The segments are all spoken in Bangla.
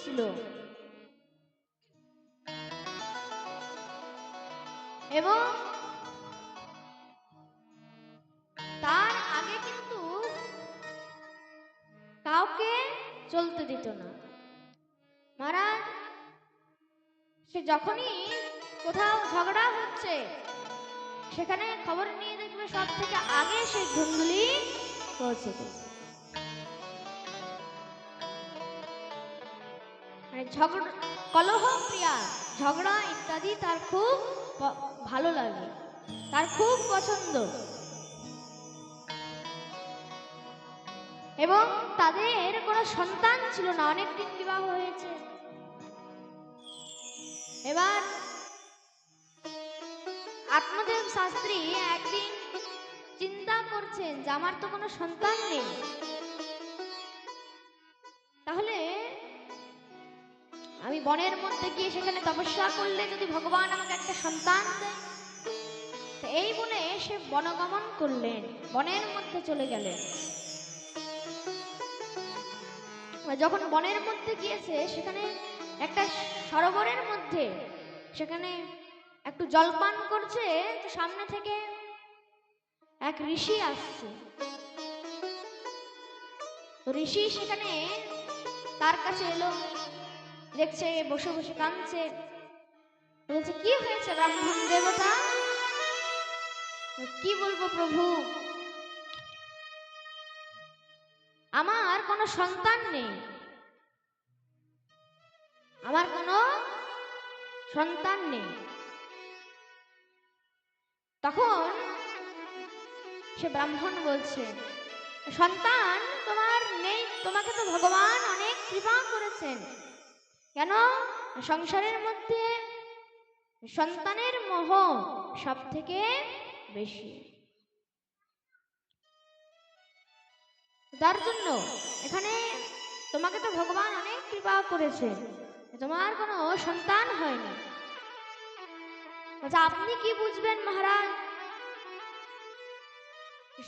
দিয়েছিল এবং তার আগে কিন্তু কাউকে চলতে দিত না। মহারাজ সে যখনই কোথাও ঝগড়া হচ্ছে সেখানে খবর নিয়ে দেখবে সব থেকে আগে সে ধুন্দুলি পৌঁছে গেছে। ঝগড়া কলহ প্রিয়া, ঝগড়া ইত্যাদি তার খুব ভালো লাগে, তার খুব পছন্দ। এবং তাদের কোনো সন্তান ছিল না, অনেকদিন বিবাহ হয়েছে। এবার আত্মদেব শাস্ত্রী একদিন চিন্তা করছেন যে আমার তো কোনো সন্তান নেই, তাহলে আমি বনের মধ্যে গিয়ে সেখানে তপস্যা করলে যদি ভগবান আমাকে একটা সন্তান দেয়। এই বলে সে বনগমন করলেন, বনের মধ্যে চলে গেলেন। যখন বনের মধ্যে গিয়েছে সেখানে একটা সরোবরের মধ্যে সেখানে একটু জলপান করছে, তো সামনে থেকে এক ঋষি আসছে। তো ঋষি সেখানে তার কাছে এলো, দেখছে বসে বসে কাঁদছে, বলছে কি হয়েছে ব্রাহ্মণ দেবতা? কি বলবো প্রভু, আমার কোনো সন্তান নেই, আমার কোনো সন্তান নেই। তখন সে ব্রাহ্মণ বলছে সন্তান তোমার নেই, তোমাকে তো ভগবান অনেক কৃপা করেছেন। কেন? সংসারের মধ্যে সন্তানের মোহ সব থেকে বেশি, তার জন্য এখানে তোমাকে তো ভগবান অনেক কৃপা করেছে, তোমার কোনো সন্তান হয়নি। আচ্ছা আপনি কি বুঝবেন মহারাজ,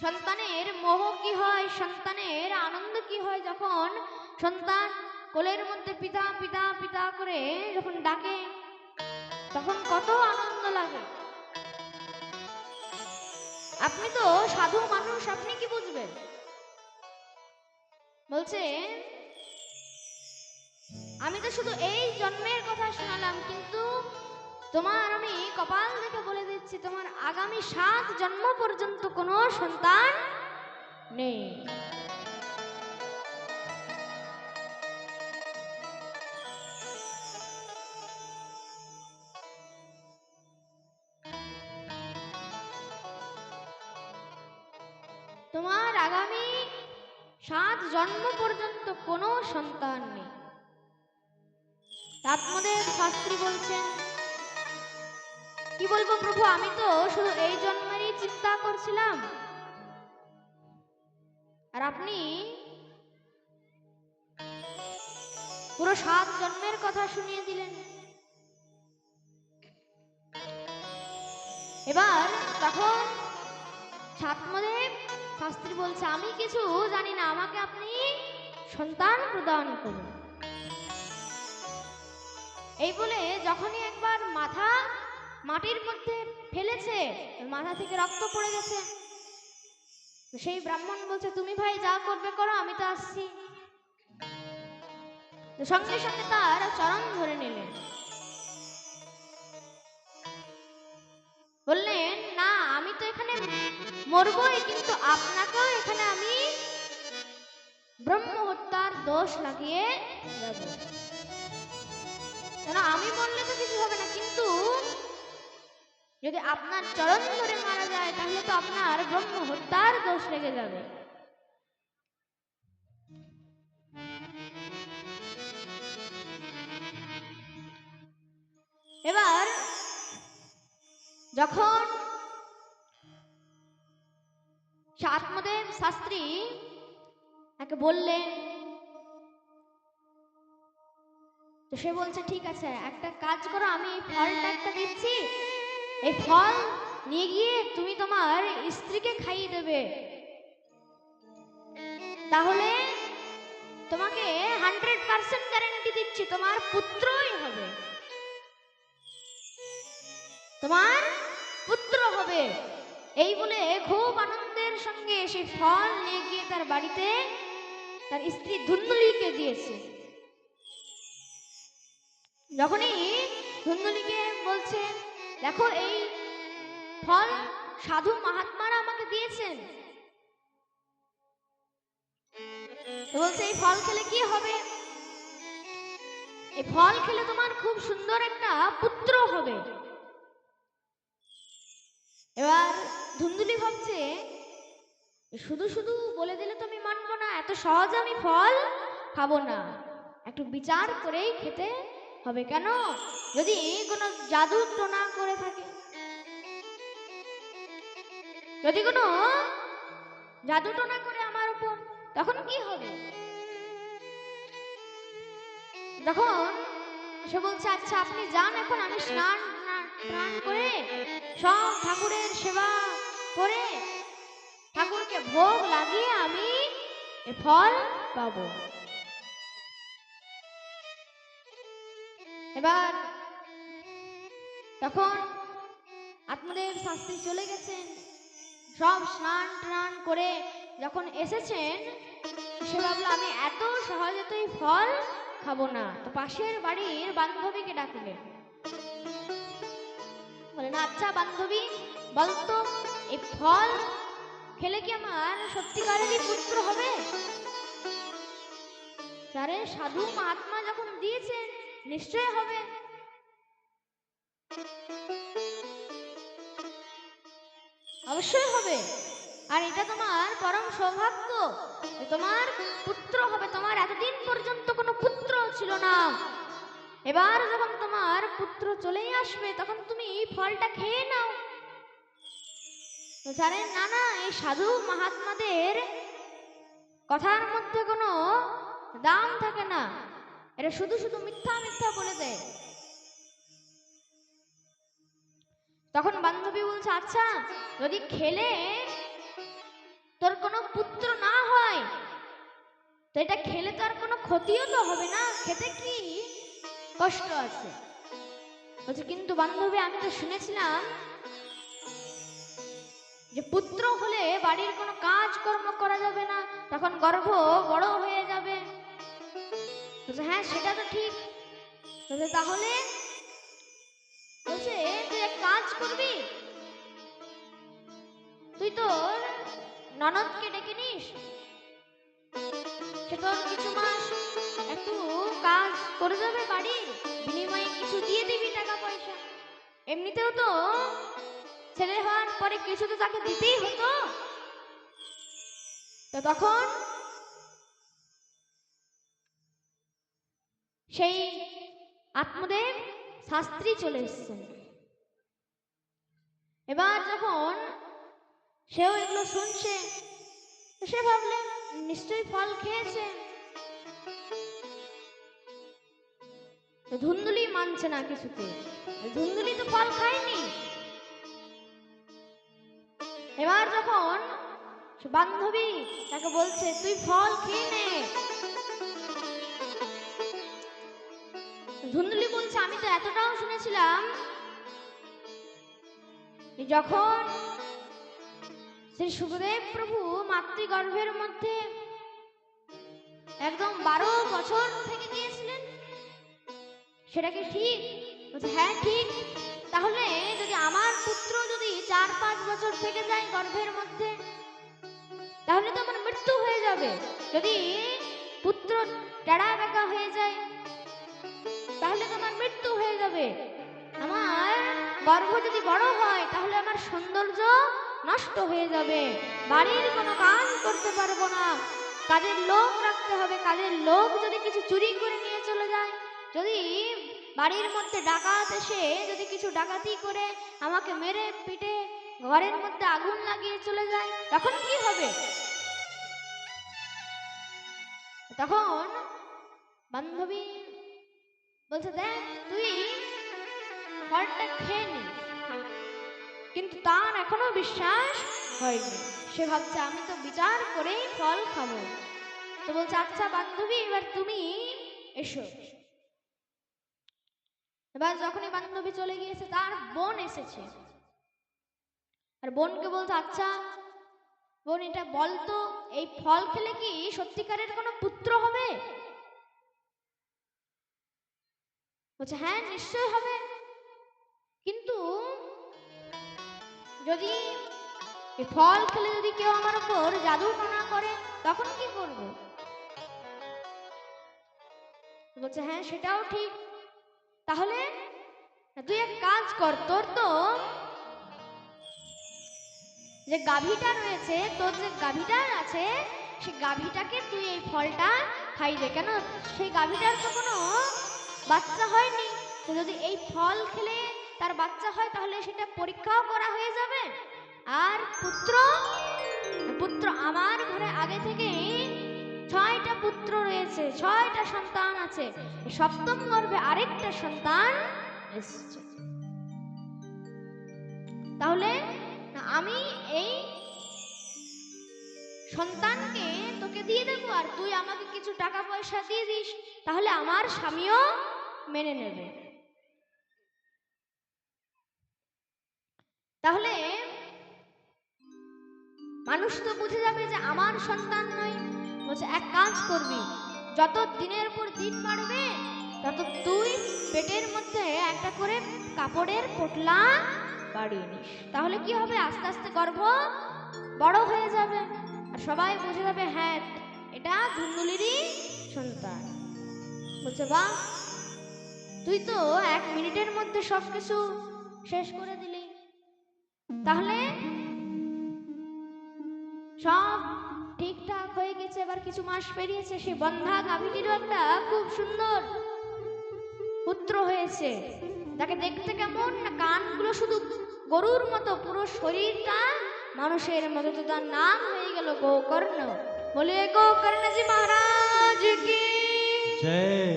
সন্তানের মোহ কি হয়, সন্তানের আনন্দ কি হয়? যখন সন্তান কোলের মধ্যে পিতা পিতা পিতা করে যখন ডাকে তখন কত আনন্দ লাগে। আপনি তো সাধু মানুষ, আপনি কি বুঝবেন? বলছে আমি তো শুধু এই জন্মের কথা শোনালাম, কিন্তু তোমার আমি কপাল দেখে বলে দিচ্ছি তোমার আগামী 7 জন্ম পর্যন্ত কোনো সন্তান নেই। তোমার আগামী 7 জন্ম পর্যন্ত কোনো সন্তান নেই। আত্মদেব শাস্ত্রী বলছেন কি বলবো প্রভু, আমি তো শুধু এই জন্মেরই চিন্তা করছিলাম, আর আপনি পুরো 7 জন্মের কথা শুনিয়ে দিলেন। এবার তখন আত্মদেব শাস্ত্রী বলছে আমি কিছু জানি না, আমাকে আপনি সন্তান প্রদান করুন। এই বলে যখনই একবার মাথা মাটির মধ্যে ফেলেছে, মাথা থেকে রক্ত পড়ে গেছে। সেই ব্রাহ্মণ বলছে তুমি ভাই যা করবে করো, আমি তো আসছি। সঙ্গে সঙ্গে তার চরণ ধরে নিলেন, বললেন না আমি তো এখানে মরবই, কিন্তু আপনাকেও এখানে আমি ব্রহ্ম হত্যার দোষ লাগিয়ে দেব। কেন আমি বললে তো কিছু হবে না, কিন্তু যদি আপনার চরণ ধরে মারা যায় তাহলে তো আপনার ব্রহ্ম হত্যার দোষ লেগে যাবে। এবার যখন আত্মদেব শাস্ত্রী তাকে বললেন, তো সে বলছে ঠিক আছে একটা কাজ করো, আমি এই ফলটা একটা দিচ্ছি, এই ফল নিয়ে গিয়ে তুমি তোমার স্ত্রীকে খাইয়ে দেবে, তাহলে তোমাকে 100% গ্যারান্টি গ্যারান্টি দিচ্ছি তোমার পুত্রই হবে, তোমার পুত্র হবে। এই বলে খুব আনন্দের সঙ্গে সেই ফল নিয়ে গিয়ে তার বাড়িতে তার স্ত্রী ধুন্দুলিকে দিয়েছে। যখনই ধুন্দুলিকে বলছে, দেখো এই ফল সাধু মহাত্মারা আমাকে দিয়েছেন, তো বলছে এই ফল খেলে কি হবে? এই ফল খেলে তোমার খুব সুন্দর একটা পুত্র হবে। এবার ধুন্দুলি ভাবছে, শুধু শুধু বলে দিলে তো আমি মানবো না, এত সহজে আমি ফল খাবো না, একটু বিচার করেই খেতে হবে। কেন? যদি কোনো জাদু টোনা করে থাকে, যদি কোনো জাদু টোনা করে আমার উপর, তখন কি হবে? তখন সে বলছে, আচ্ছা আপনি যান, এখন আমি স্নান করে সব ঠাকুরের সেবা করে ঠাকুরকে ভোগ লাগিয়ে আমি এ ফল পাবো। এবার তখন আত্মদেব শাস্ত্রী চলে গেছেন, সব স্নান টান করে যখন এসেছেন, সে ভাবলো আমি এত সহজে তো এই ফল খাবো না। তো পাশের বাড়ির বান্ধবীকে ডাকলেন, বলেন আচ্ছা বান্ধবী বলতো, এই ফল খেলে কি আমার সত্যিকারেরই পুত্র হবে? তারে সাধু মহাত্মা যখন দিয়েছেন নিশ্চয় হবে। অবশ্যই হবে, আর এটা তোমার পরম সৌভাগ্য, তোমার পুত্র হবে। তোমার এতদিন পর্যন্ত কোনো পুত্র ছিল না, এবার যখন তোমার পুত্র চলেই আসবে তখন তুমি ফলটা খেয়ে নাও। জানেন না, না এই সাধু মহাত্মাদের কথার মধ্যে কোনো দাম থাকে না, এটা শুধু শুধু মিথ্যা মিথ্যা বলে দেয়। তখন বান্ধবী বলছে, আচ্ছা যদি খেলে তোর কোনো পুত্র না হয়, তো এটা খেলে তো আর কোনো ক্ষতিও তো হবে না, খেতে কি কষ্ট আছে? বলছে কিন্তু বান্ধবী আমি তো শুনেছিলাম যে পুত্র হলে বাড়ির কোনো কাজ কর্ম করা যাবে না, তখন গর্ভ বড় হয়ে যাবে। বলছে হ্যাঁ সেটা তো ঠিক। বলছে তাহলে, বলছে তুই এক কাজ করবি, তুই তোর ননদকে ডেকে নিস, সে তোর কিছু মাস একটু কাজ করে যাবে বাড়ির, বিনিময়ে কিছু দিয়ে দিবি টাকা পয়সা। এমনিতেও তো ছেলে হওয়ার পরে কিছু তো তাকে দিতেই হতো। তো তখন সেই আত্মদেব শাস্ত্রী চলে এসেছেন। এবার যখন সেও এগুলো শুনছে, সে ভাবলেন নিশ্চয়ই ফল খেয়েছে। ধুন্দুলি মানছে না কিছুতে, ধুন্দুলি তো ফল খায়নি। এবার যখন বান্ধবী তাকে বলছে তুই ফল খেয়ে নে, ধুন্দুলি বলছে আমি তো এতটাও শুনেছিলাম যখন শ্রী সুখদেব প্রভু মাতৃগর্ভের মধ্যে একদম 12 বছর থেকে গিয়েছিলেন, সেটা কি ঠিক? বলছে হ্যাঁ ঠিক। তাহলে যদি আমার পুত্র যদি 4-5 বছর থেকে যায় গর্ভের মধ্যে, তাহলে তো আমার মৃত্যু হয়ে যাবে। যদি পুত্র টেরা বেঁকা হয়ে যায় তাহলে তো আমার মৃত্যু হয়ে যাবে। আমার গর্ভ যদি বড় হয় তাহলে আমার সৌন্দর্য নষ্ট হয়ে যাবে, বাড়ির কোনো কাজ করতে পারবো না, কাজের লোক রাখতে হবে। কাজের লোক যদি কিছু চুরি করে নিয়ে চলে যায়, যদি বাড়ির মধ্যে ডাকাত এসে যদি কিছু ডাকাতি করে আমাকে মেরে পিটে ঘরের মধ্যে আগুন লাগিয়ে চলে যায়, তখন কি হবে? তখন বান্ধবী বলছে দেখ তুই ফলটা খেয়ে নি, কিন্তু তার এখনো বিশ্বাস হয়নি। সে ভাবছে আমি তো বিচার করেই ফল খাবো। তো বলছে আচ্ছা বান্ধবী এবার তুমি এসো। এবার যখনই বান্ধবী চলে গিয়েছে, তার বোন এসেছে, আর বোনকে বলতো, আচ্ছা বোন, এটা বলতো এই ফল খেলে কি সত্যিকারের কোনো পুত্র হবে? বলছে হ্যাঁ নিশ্চয় হবে, কিন্তু যদি এই ফল খেলে যদি কেউ আমার উপর জাদু টনা করে তখন কি করব? বলছে হ্যাঁ সেটাও ঠিক, তাহলে তুই এক কাজ কর, তোর তো যে গাভীটা রয়েছে, তোর যে গাভীটা আছে, সেই গাভীটাকে তুই এই ফলটা খাই দে। কেন? সেই গাভীটার তো কোনো বাচ্চা হয়নি, তো যদি এই ফল খেলে তার বাচ্চা হয় তাহলে সেটা পরীক্ষাও করা হয়ে যাবে। আর পুত্র পুত্র আমার ঘরে আগে থেকে 6টা পুত্র রয়েছে, 6টা সন্তান আছে, সপ্তম গর্ভে আরেকটা সন্তান এসেছে, তাহলে আমি এই সন্তানকে তোকে দিয়ে দেবো, আর তুই আমাকে কিছু টাকা পয়সা দিয়ে দিস, তাহলে আমার স্বামীও মেনে নেবে। তাহলে মানুষ তো বুঝে যাবে যে আমার সন্তান নয়। বলছে এক কাজ করবি, যত দিনের পর দিন বাড়বে তত তুই পেটের মধ্যে একটা করে কাপড়ের পোটলা বাড়িয়ে নিস, তাহলে কি হবে, আস্তে আস্তে গর্ভ বড় হয়ে যাবে, আর সবাই বুঝে যাবে হ্যাঁ এটা ধুন্দুলিরই সন্তান। বলছে বাহ, তুই তো 1 মিনিটের মধ্যে সবকিছু শেষ করে দিলি। তাহলে সব ঠিকঠাক হয়ে গেছে, এবার কিছু মাস পেরিয়েছে, সে বন্ধা গাভীটিরও একটা খুব সুন্দর পুত্র হয়েছে। তাকে দেখতে কেমন না, কানগুলো শুধু গরুর মতো, পুরো শরীরটা মানুষের মতো, তো তার নাম হয়ে গেল গোকর্ণ। বলে গোকর্ণজি মহারাজ কি জয়।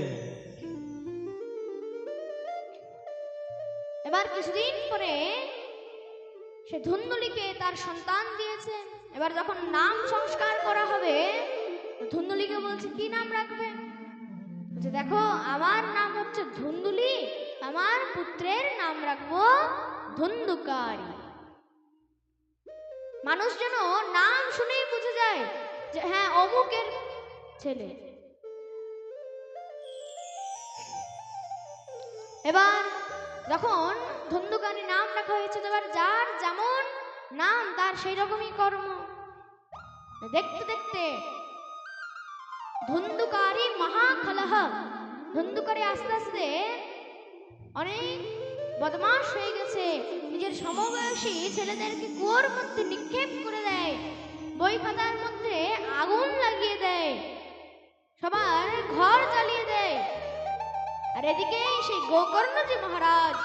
এবার কিছুদিন পরে সে ধুন্দুলিকে তার সন্তান দিয়েছে। এবার যখন নাম সংস্কার করা হবে, ধুন্দুলিকে বলছে কি নাম রাখবে? বলছে দেখো আমার নাম হচ্ছে ধুন্দুলি, আমার পুত্রের নাম রাখবো ধুন্দুকারী। মানুষ যেন নাম শুনেই বুঝে যায় যে হ্যাঁ অমুকের ছেলে। এবার যখন ধুন্দুকারী নাম রাখা হয়েছে, এবার যার যেমন নাম তার সেই রকমই কর্ম। দেখতে দেখতে ধুন্দুকারী মহাখলহ, ধুন্দুকারী আস্তে আস্তে অনেক বদমাশ হয়ে গেছে, নিজের সমবয়সী ছেলেদেরকে কুয়োর মধ্যে নিক্ষেপ করে দেয়, বই খাতার মধ্যে আগুন লাগিয়ে দেয়, সবার ঘর জ্বালিয়ে দেয়। আর এদিকে সেই গোকর্ণজি মহারাজ,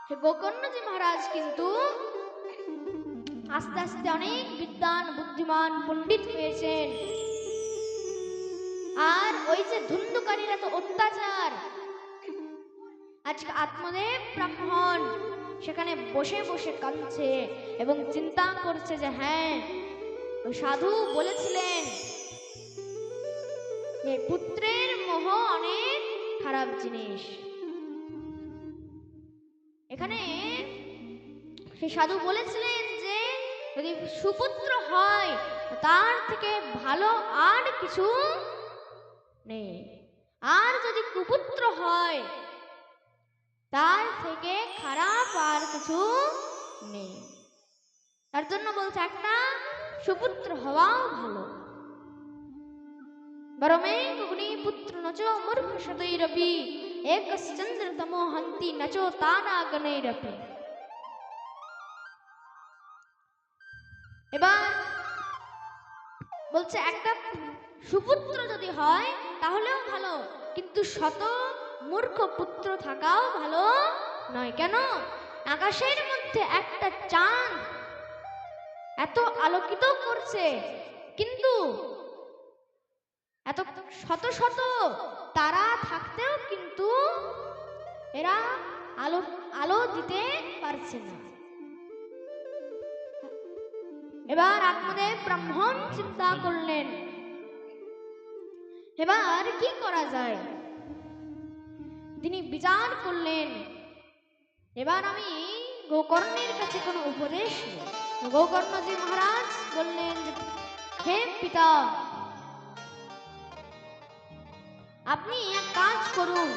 সে গোকর্ণজি মহারাজ কিন্তু আস্তে আস্তে অনেক বিদ্বান বুদ্ধিমান পণ্ডিত হয়েছেন। আর ওই যে ধুন্দুকারীরা তো অত্যাচার, আজকে আত্মদেব ব্রাহ্মণ সেখানে বসে বসে কাঁদছে এবং চিন্তা করছে যে হ্যাঁ সাধু বলেছিলেন যে পুত্রের মোহ অনেক খারাপ জিনিস। এখানে সেই সাধু বলেছিলেন যে যদি সুপুত্র হয় তার থেকে ভালো আর কিছু নেই, আর যদি কুপুত্র হয় তার থেকে খারাপ আর কিছু নেই। তার জন্য বলছে একটা সুপুত্র হওয়াও ভালো। বরমে গুণী পুত্র নচো মূর্খ শতৈরপি একশ্চন্দ্র তমো হন্তি নচো তারাগণৈরপি। এবার বলছে একটা সুপুত্র যদি হয় তাহলেও ভালো, কিন্তু শত মূর্খ পুত্র থাকাও ভালো নয়। কেন? আকাশের মধ্যে একটা চাঁদ এত আলোকিত করছে, কিন্তু এত শত শত তারা থাকতেও কিন্তু এরা আলো আলো দিতে পারছে না। এবার আত্মদেব ব্রাহ্মণ চিন্তা করলেন এবার কি করা যায়। তিনি বিচার করলেন, এবার আমি গোকর্ণের কাছে কোনো উপদেশ নেই। গোকর্ণজি মহারাজ বললেন যে হে পিতা, আপনি এক কাজ করুন,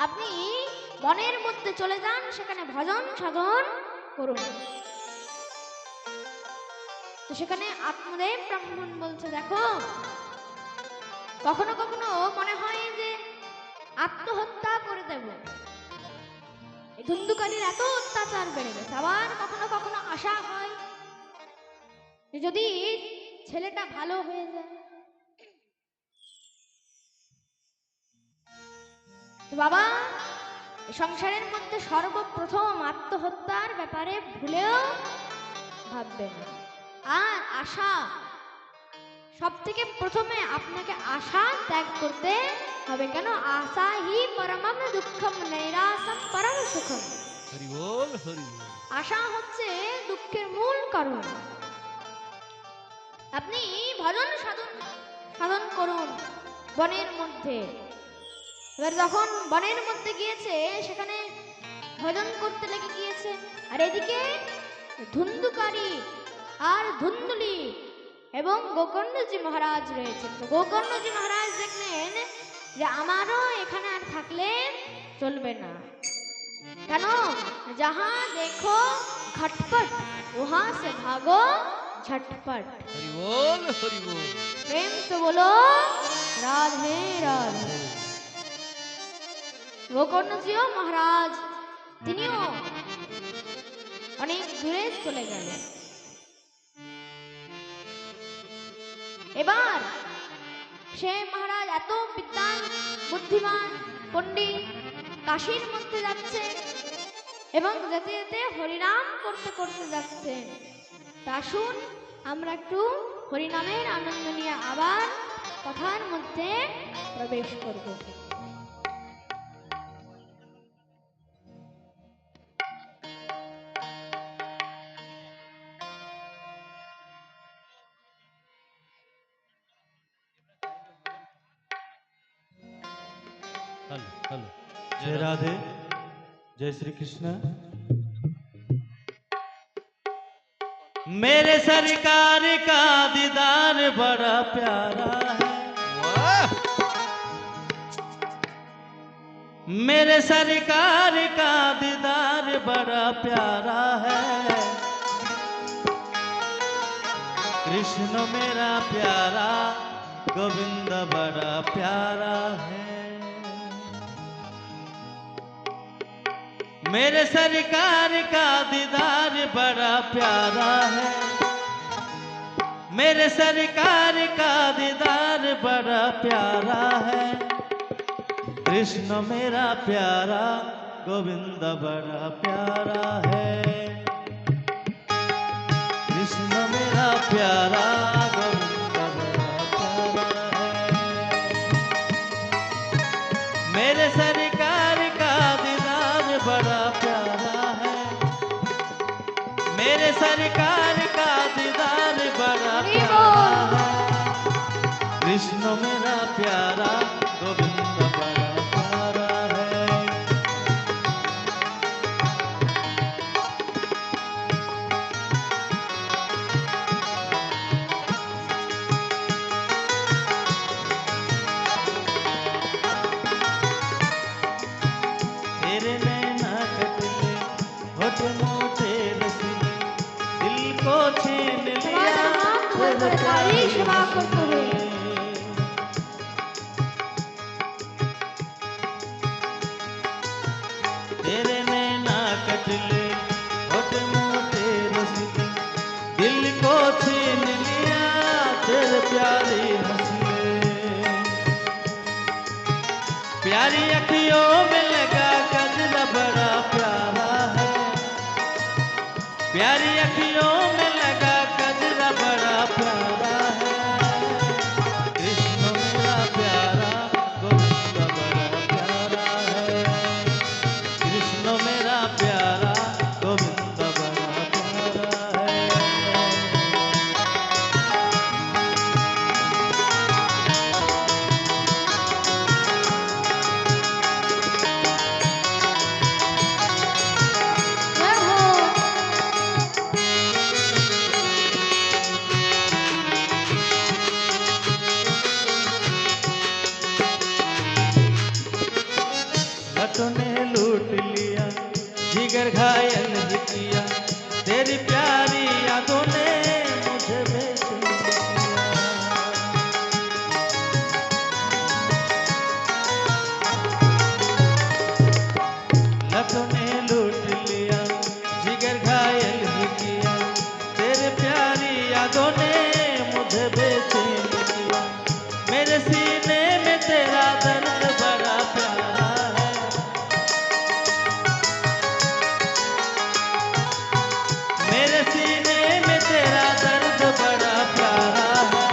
আপনি বনের মধ্যে চলে যান, সেখানে ভজন সাধন করুন। তো সেখানে আত্মদেব ব্রাহ্মণ বলছে, দেখো কখনো কখনো মনে হয় যে আত্মহত্যা করে দেব, ধুন্ধুকারীর এত অত্যাচার বেড়ে গেছে। আবার কখনো কখনো আশা হয় যে যদি ছেলেটা ভালো হয়ে যায়। তো বাবা, সংসারের মধ্যে সর্বপ্রথম আত্মহত্যার ব্যাপারে ভুলেও ভাববেন না। আর আশা, সব থেকে প্রথমে আপনাকে আশা ত্যাগ করতে হবে। কেন? আশা হি পরমম দুঃখম নৈরাসম পরম সুখম। হরি বল, হরি বল। আশা হচ্ছে দুঃখের মূল কারণ। আপনি ভজন সাধন করুন বনের মধ্যে। এবার যখন বনের মধ্যে গিয়েছে, সেখানে ভজন করতে লেগে গিয়েছে, আর এদিকে ধুন্ধুকারী আর ধুন্ধুলি এবং গোকর্ণজি মহারাজ রয়েছে। তো গোকর্ণজি মহারাজ দেখলেন যে আমারও এখানে আর থাকলে চলবে না। কেন? যাহা দেখো ঘটপট, ওহা সে ভাগো ঝটপট। হরি বল, হরি বল। প্রেম তো বলো রাধে রাধে। গোকর্ণজিও মহারাজ তিনিও অনেক দূরে চলে গেলেন। এবার সে মহারাজ এত বিদ্বান, বুদ্ধিমান, পণ্ডিত, কাশীর মধ্যে যাচ্ছে এবং যেতে যেতে হরিনাম করতে করতে যাচ্ছেন। তা শুন, আমরা একটু হরিনামের আনন্দ নিয়ে আবার কথার মধ্যে প্রবেশ করব। Hello hello. जय राधे, जय श्री कृष्ण। मेरे सरकार का दीदार बड़ा प्यारा है, वाह! मेरे सरकार का दीदार बड़ा प्यारा है। कृष्ण मेरा प्यारा, गोविंद बड़ा प्यारा है। मेरे सरकार का दीदार बड़ा प्यारा है, मेरे सरकार का दीदार बड़ा प्यारा है। कृष्ण मेरा प्यारा, गोविंद बड़ा प्यारा है। कृष्ण मेरा प्यारा, गोविंद बड़ा प्यारा है। मेरे सरकार का दीदार बड़ा प्यारा है, मेरे सरकार का दीदार बड़ा प्यारा है। कृष्ण मेरा प्यारा, गोविंद बड़ा प्यारा है। तेरे नैना कटले, होठ मोटे रसीले, दिल को छीन लिया तेरे प्यारी করতে तेरे नैना कटले, होठ मोटे रसीले, दिल को छीन लिया तेरे प्यारी हंसले। प्यारी अखियों में लगा गजरा बड़ा प्यारा है, प्यारी अखियों में लगा गजरा बड़ा प्यारा है। कृष्ण मेरा प्यारा, गोविंद बड़ा प्यारा है। कृष्ण मेरा प्यारा, गोविंद बड़ा प्यारा है। लतों ने लूट लिया, जिगर घायल ही किया, तेरी प्यारी यादों ने मुझे बेचैन किया। लतों ने लूट लिया, जिगर घायल ही किया, तेरे प्यारी यादों ने मुझे बेचैन किया। मेरे सीने में तेरा दर्द बड़ा प्यारा है, मेरे सीने में तेरा दर्द बड़ा प्यारा है।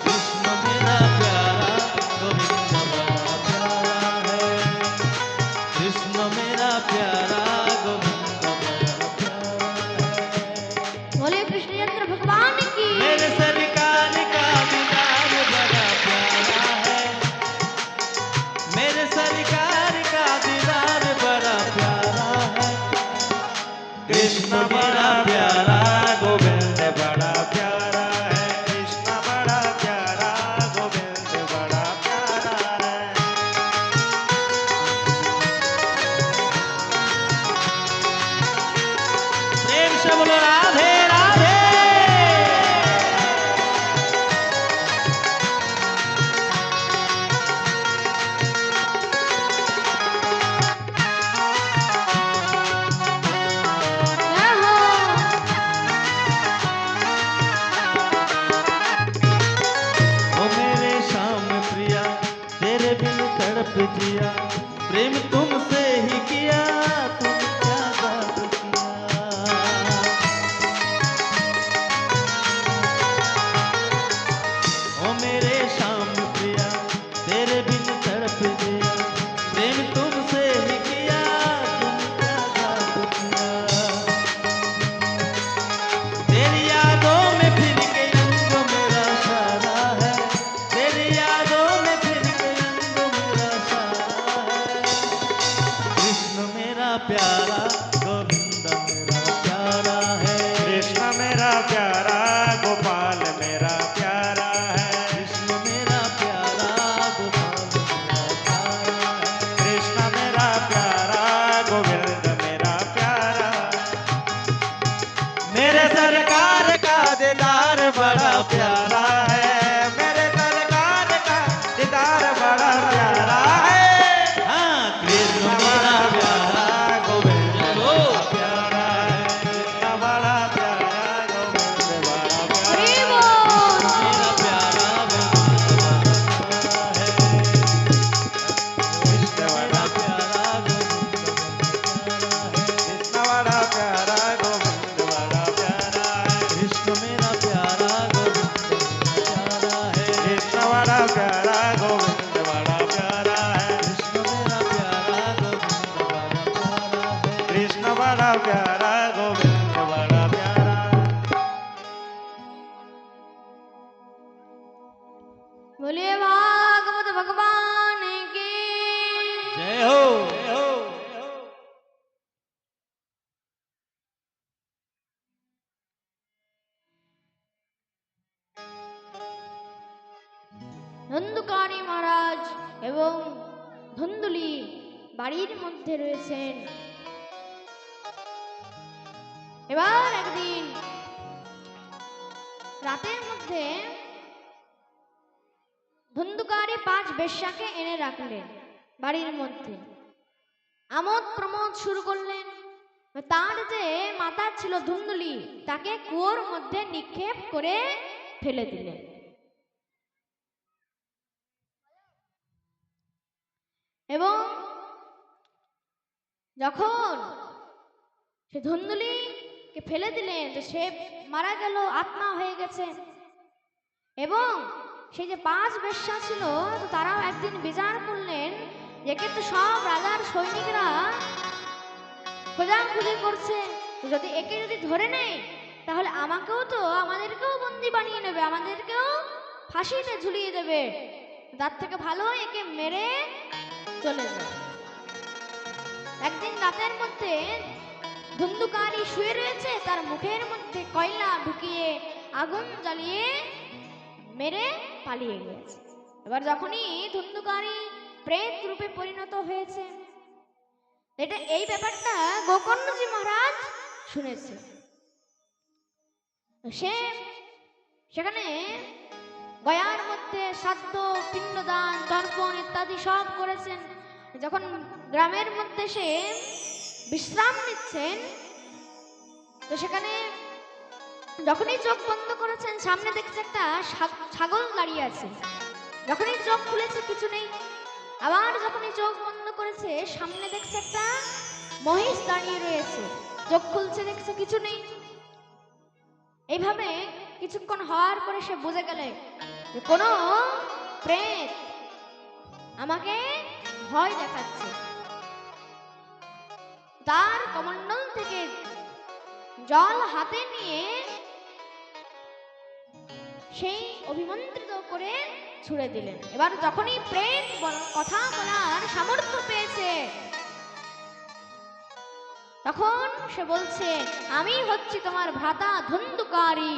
कृष्ण मेरा प्यारा गोविंद बड़ा प्यारा है, कृष्ण मेरा प्यारा गोविंद बड़ा प्यारा है। बोले कृष्णचंद्र भगवान की। मेरे सरकार का दीदार बड़ा प्यारा है, मेरे सरकार का दीदार बड़ा प्यारा है। कृष्ण बड़ा प्यारा गोविंद बड़ा प्यारा है, कृष्ण बड़ा प्यारा गोविंद बड़ा प्यारा है। प्रेम से बोलो राधे राधे। जय हो। ओ मेरे शाम प्रिया, तेरे बिन तड़प जिया, प्रेम तुमसे ही किया, तुम क्या बात किया। ओ मेरे शाम प्रिया, तेरे बिन तड़प जिया, प्रेम तुमसे ही किया, तुम क्या बात किया। तेरी यादों में फिर के अंग मेरा सारा है, तेरी यादों में फिर के अंग मेरा सारा है। कृष्ण मेरा प्यारा गोविंद मेरा प्यारा है, कृष्ण मेरा प्यारा गोपाल मेरा प्यारा है, कृष्ण मेरा प्यारा गोपाल मेरा प्यारा है, कृष्ण मेरा प्यारा गोविंद मेरा प्यारा। मेरे सरकार का दीदार बड़ा प्यारा है, मेरे सरकार का दीदार बड़ा प्यारा है। हाँ, कृष्ण बड़ा प्यारा गोविंद बड़ा प्यारा है, कृष्ण बड़ा प्यारा गोविंद बड़ा प्यारा हरि है। बोल। मेरा प्यारा गोविंद बड़ा प्यारा है, कृष्ण बड़ा प्यारा गोविंद बड़ा प्यारा है, कृष्ण मेरा प्यारा गोविंद बड़ा प्यारा है, कृष्ण बड़ा प्यारा गोविंद बड़ा प्यारा है, कृष्ण मेरा प्यारा गोविंद बड़ा प्यारा है, कृष्ण बड़ा प्यारा गोविंद बड़ा प्यारा है। बोले भागवत भगवान की। जय हो जय हो। ধন্দুকারী মহারাজ এবং ধন্দুলি বাড়ির মধ্যে রয়েছেন। এবার একদিন রাতের মধ্যে ধন্দুকারী 5 বেশ্যাকে এনে রাখলেন বাড়ির মধ্যে। আমোদ প্রমোদ শুরু করলেন। তার যে মাতা ছিল ধুন্দুলি, তাকে কুয়োর মধ্যে নিক্ষেপ করে ফেলে দিলেন। এবং যখন সে ধুন্দুলিকে ফেলে দিলেন, তো সে মারা গেল, আত্মা হয়ে গেছে। এবং সেই যে 5 বেশ্যা ছিল, তো তারাও একদিন বিচার করলেন, একে তো সব রাজার সৈনিকরা খোঁজাখুঁজি করছে, তো যদি একে যদি ধরে নেয় তাহলে আমাদেরকেও বন্দি বানিয়ে নেবে, আমাদেরকেও ফাঁসিতে ঝুলিয়ে দেবে। তার থেকে ভালো একে মেরে চলে যায়। একদিন রাতের মধ্যে ধুন্দুকারী শুয়ে রয়েছে, তার মুখের মধ্যে কয়লা ঢুকিয়ে আগুন জ্বালিয়ে মেরে পালিয়ে গেছে। এবার যখনই ধুন্দুকারী প্রেত রূপে পরিণত হয়েছে। এই ব্যাপারটা গোকর্ণজি মহারাজ শুনেছে। সেখানে গয়ার মধ্যে শ্রাদ্ধ, পিণ্ডদান, তর্পণ ইত্যাদি সব করেছেন। যখন গ্রামের মধ্যে সে বিশ্রাম নিচ্ছেন, তো সেখানে যখনই চোখ বন্ধ করেছেন, সামনে দেখছে একটা ছাগল দাঁড়িয়ে আছে। যখনই চোখ খুলেছে কিছু নেই, আবার যখনই চোখ বন্ধ করেছে সামনে দেখছে একটা মহিষ দাঁড়িয়ে রয়েছে। চোখ খুলছে, দেখছে কিছু নেই। এইভাবে কিছুক্ষণ হওয়ার পরে সে বুঝে গেলে যে কোনো প্রেত আমাকে ভয় দেখাচ্ছে। তার কমণ্ডল থেকে জল হাতে নিয়ে সেই অভিমন্ত্রিত করে ছুড়ে দিলেন। এবার যখনই প্রেত কথা বলার সামর্থ্য পেয়েছে, তখন সে বলছে, আমি হচ্ছি তোমার ভ্রাতা ধুন্ধুকারী,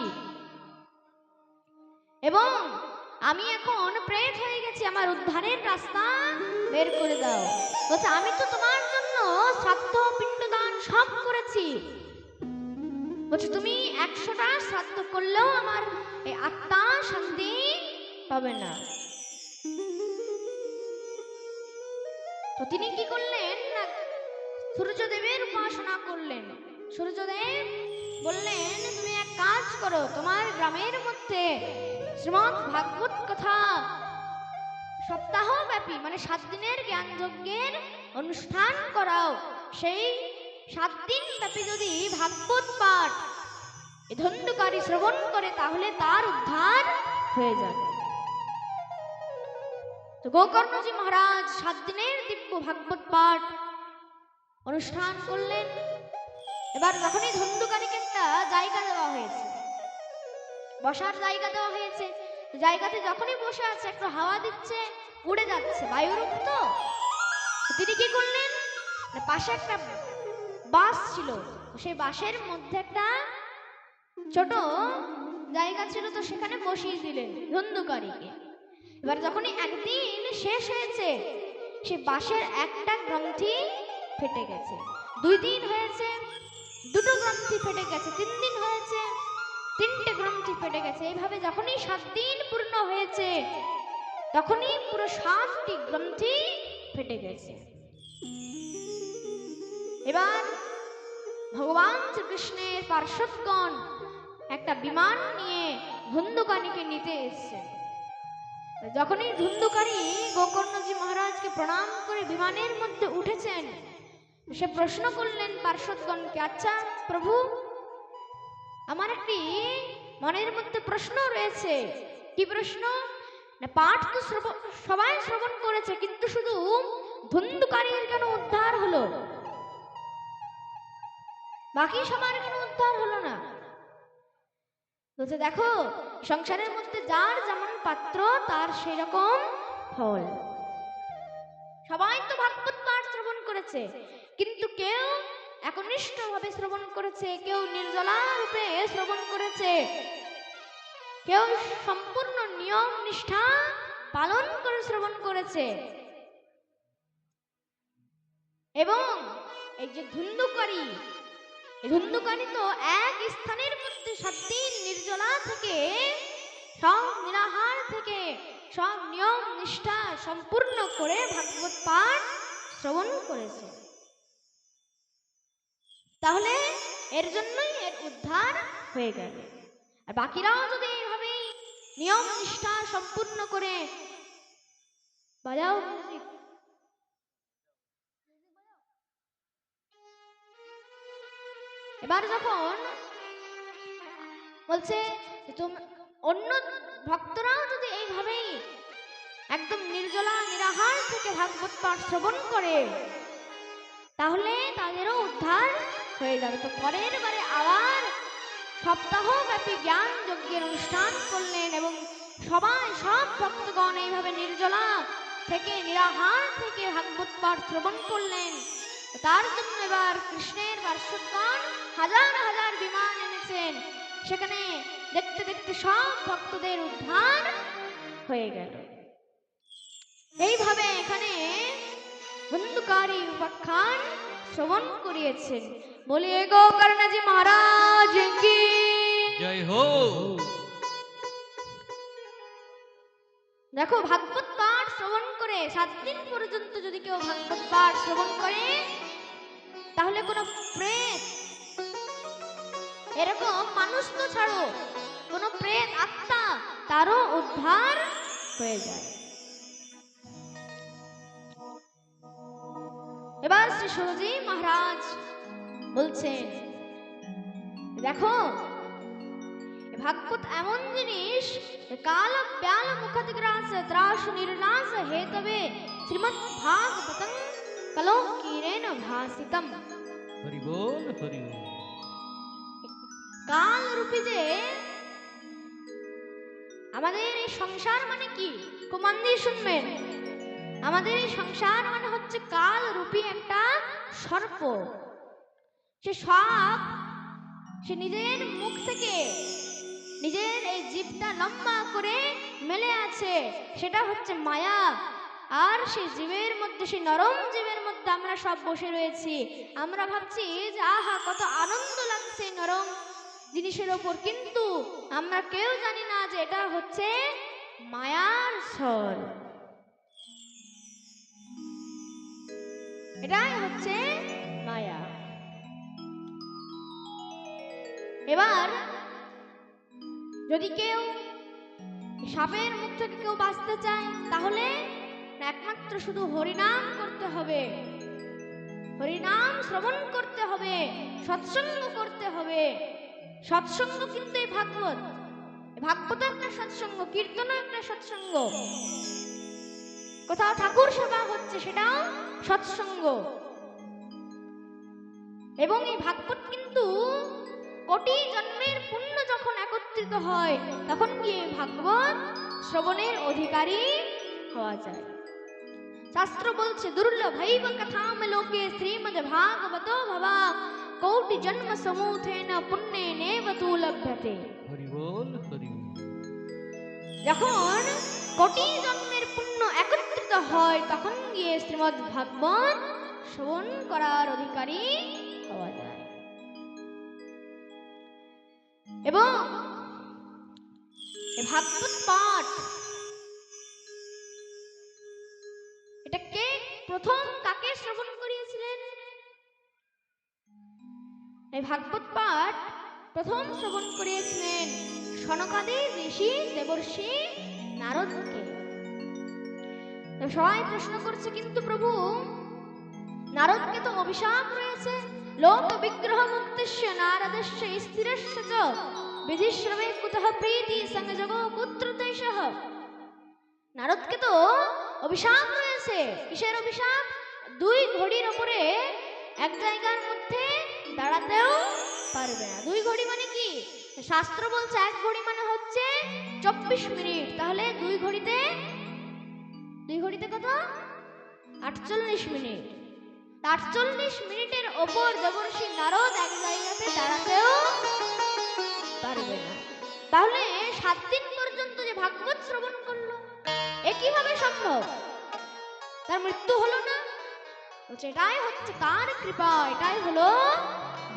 এবং আমি এখন প্রেত হয়ে গেছি, আমার উদ্ধারের রাস্তা বের করে দাও। বলছে, আমি তো তোমার জন্য শ্রাদ্ধ, পিণ্ডদান সব করেছি। বলছে, তুমি 100টা শ্রাদ্ধ করলেও আমার এই আত্মা শান্তি পাবে না। তো তিনি কি করলেন না, সূর্যদেবের উপাসনা করলেন। সূর্যদেব বললেন, তুমি এক কাজ করো, তোমার গ্রামের মধ্যে শ্রীমদ্ ভাগবত কথা সপ্তাহব্যাপী মানে 7 দিনের জ্ঞান যজ্ঞের অনুষ্ঠান করাও। সেই 7 দিন ব্যাপী যদি ভাগবত পাঠ এই ধুন্ধুকারী শ্রবণ করে, তাহলে তার উদ্ধার হয়ে যাবে। তো গোকর্ণজি মহারাজ 7 দিনের দিব্য ভাগবত পাঠ অনুষ্ঠান করলেন। এবার যখনই ধুন্ধুকারীকে একটা জায়গা দেওয়া হয়েছে, বসার জায়গা দেওয়া হয়েছে, জায়গাতে যখনই বসে আছে একটু হাওয়া দিচ্ছে, উড়ে যাচ্ছে, বায়ুরূপ। তো তিনি কি করলেন, পাশে একটা বাঁশ ছিল, সেই বাঁশের মধ্যে একটা ছোট জায়গা ছিল, তো সেখানে বসিয়ে দিলেন ধুন্ধুকারীকে। এবার যখনই একদিন শেষ হয়েছে, সে বাঁশের একটা গ্রন্থি ফেটে গেছে। 2 দিন হয়েছে, 2টো গ্রন্থি ফেটে গেছে। 3 দিন হয়েছে, 3টে গ্রন্থি ফেটে গেছে। এইভাবে যখনই 7 দিন পূর্ণ হয়েছে, তখনই পুরো 7টি গ্রন্থি ফেটে গেছে। এবার ভগবান শ্রীকৃষ্ণের পার্শ্বদগণ একটা বিমান নিয়ে ধুন্ধুকারীকে নিতে এসেছেন। যখনই ধুন্ধুকারী গোকর্ণজি মহারাজকে প্রণাম করে বিমানের মধ্যে উঠেছেন, সে প্রশ্ন করলেন পার্শ্বদগণকে, আচ্ছা প্রভু, আমার একটি মনের মধ্যে প্রশ্ন রয়েছে। কি প্রশ্ন? না, পাঠ তো সবাই শ্রবণ করেছে, কিন্তু শুধু ধুন্ধুকারীর কেন উদ্ধার হলো, বাকি সবার কেন উদ্ধার হলো না? বলছে, দেখো, সংসারের মধ্যে যার যেমন পাত্র তার সেই রকম ফল। সবাই তো ভাগবত পাঠ শ্রবণ করেছে, কিন্তু কেউ একনিষ্ঠ ভাবে শ্রবণ করেছে, কেউ নির্জলা রূপে শ্রবণ করেছে, কেউ সম্পূর্ণ নিয়ম নিষ্ঠা পালন করে শ্রবণ করেছে। এবং এই যে ধুন্ধুকারী, এই ধুন্ধুকারী তো এক স্থানের মধ্যে 7 দিন নির্জলা থেকে, সব নিরাহার থেকে, সব নিয়ম নিষ্ঠা সম্পূর্ণ করে ভাগবত পাঠ শ্রবণ করেছে। তাহলে এর জন্যই এর উদ্ধার হয়ে গেল। আর বাকিরাও যদি এইভাবেই নিয়ম নিষ্ঠা সম্পূর্ণ করে, বাজাও এবার যখন বলছে, অন্য ভক্তরাও যদি এইভাবেই একদম নির্জলা নিরাহার থেকে ভাগবত পাঠ শ্রবণ করে, তাহলে তাদেরও উদ্ধার হয়ে যাবে। তো পরের বারে আবার সপ্তাহব্যাপী জ্ঞান যজ্ঞের অনুষ্ঠান করলেন, এবং সব ভক্তগণ এইভাবে নির্জলা থেকে, নিরাহার থেকে ভাগবত পাঠ শ্রবণ করলেন। তার জন্য এবার কৃষ্ণের পার্শ্বদগণ হাজার হাজার বিমান এনেছেন। সেখানে দেখতে দেখতে সব ভক্তদের উদ্ধার হয়ে গেল। এইভাবে এখানে বন্দুকারী উপাখ্যান শ্রবণ করিয়েছেন। বলি গো কর্ণজি মহারাজ কি জয় হো। দেখো, ভাগবত পাঠ শ্রবণ করে 7 দিন পর্যন্ত যদি কেউ ভাগবত পাঠ শ্রবণ করে, তাহলে কোনো প্রেত, এরকম মানুষ তো ছাড়ো, কোনো প্রেত আত্মা তারও উদ্ধার হয়ে যায়। এবার শ্রী সূর্যজি মহারাজ বলছেন, দেখো ভাগবত এমন জিনিস, কাল ব্যাল মুখতিগ্রাস ত্রাস নির্নাশ হেতবে শ্রীমৎ ভাগবতং কলঙ্কিরেণ ভাসিতম। হরি বল হরি বল। কাল রূপী যে আমাদের এই সংসার মানে কি, খুব মন দিয়ে শুনবেন। আমাদের এই সংসার মানে হচ্ছে কাল রূপী একটা সর্প। সে সাপ, সে নিজের মুখ থেকে নিজের এই জীবটা লম্বা করে মেলে আছে, সেটা হচ্ছে মায়া। আর সেই জীবের মধ্যে, সেই নরম জীবের মধ্যে আমরা সব বসে রয়েছি। আমরা ভাবছি যে আহা কত আনন্দ লাগছে নরম জিনিসের ওপর, কিন্তু আমরা কেউ জানি না যে এটা হচ্ছে মায়ার ছল। এটাই হচ্ছে মায়া। এবার যদি কেউ সাপের মুখ থেকে কেউ বাঁচতে চায়, তাহলে একমাত্র শুধু হরিনাম করতে হবে, হরিনাম শ্রবণ করতে হবে, সৎসঙ্গ করতে হবে। সৎসঙ্গ কিন্তু এই ভাগবত, ভাগবত একটা সৎসঙ্গ, কীর্তন একটা সৎসঙ্গ, কোথাও ঠাকুর সেবা হচ্ছে সেটাও সৎসঙ্গ। এবং এই ভাগবত কিন্তু কোটি জন্মের পুণ্য যখন একত্রিত হয়, তখন গিয়ে ভাগবত শ্রবণের অধিকারী হওয়া যায়। শাস্ত্র বলছে, দুর্লভৈব কথাম লোকে শ্রীমদ্ ভাগবতো ভবা কোটি জন্ম সমুথেন পুণ্যেনেব তু লভ্যতে। হরি বল হরি বল। যখন কোটি জন্মের পুণ্য একত্রিত হয়, তখন গিয়ে শ্রীমদ্ ভাগবত শ্রবণ করার অধিকারী হওয়া যায়। এবং এই ভাগবত পাঠ, এটা কে প্রথম কাকে শ্রবণ করিয়েছিলেন? এই ভাগবত পাঠ প্রথম শ্রবণ করিয়েছিলেন সনকাদি ঋষি দেবর্ষি নারদকে। সবাই প্রশ্ন করছে, কিন্তু প্রভু নারদকে তো অভিশাপ রয়েছে, লোক বিগ্রহ মুক্তস্য নারদস্য স্থিরস্য চ বিধিশ্রমে কুতঃ প্রীতি সংযোগো কুত্র দেশঃ। নারদকে তো অভিশাপ রয়েছে। কিসের অভিশাপ? 2 ঘড়ির উপরে এক জায়গার মধ্যে দাঁড়াতেও পারবে না। 2 ঘড়ি মানে কি? শাস্ত্র বলছে 1 ঘড়ি মানে হচ্ছে 24 মিনিট। তাহলে 2 ঘড়িতে কত? 48 মিনিট। 48 মিনিটের ওপর দেবর্ষি নারদ এক জায়গাতে দাঁড়াতেও পারবে না। তাহলে 7 দিন পর্যন্ত যে ভাগবত শ্রবণ করলো, এ কিভাবে সম্ভব? তার মৃত্যু হলো না? বলছে এটাই হচ্ছে কার কৃপা, এটাই হলো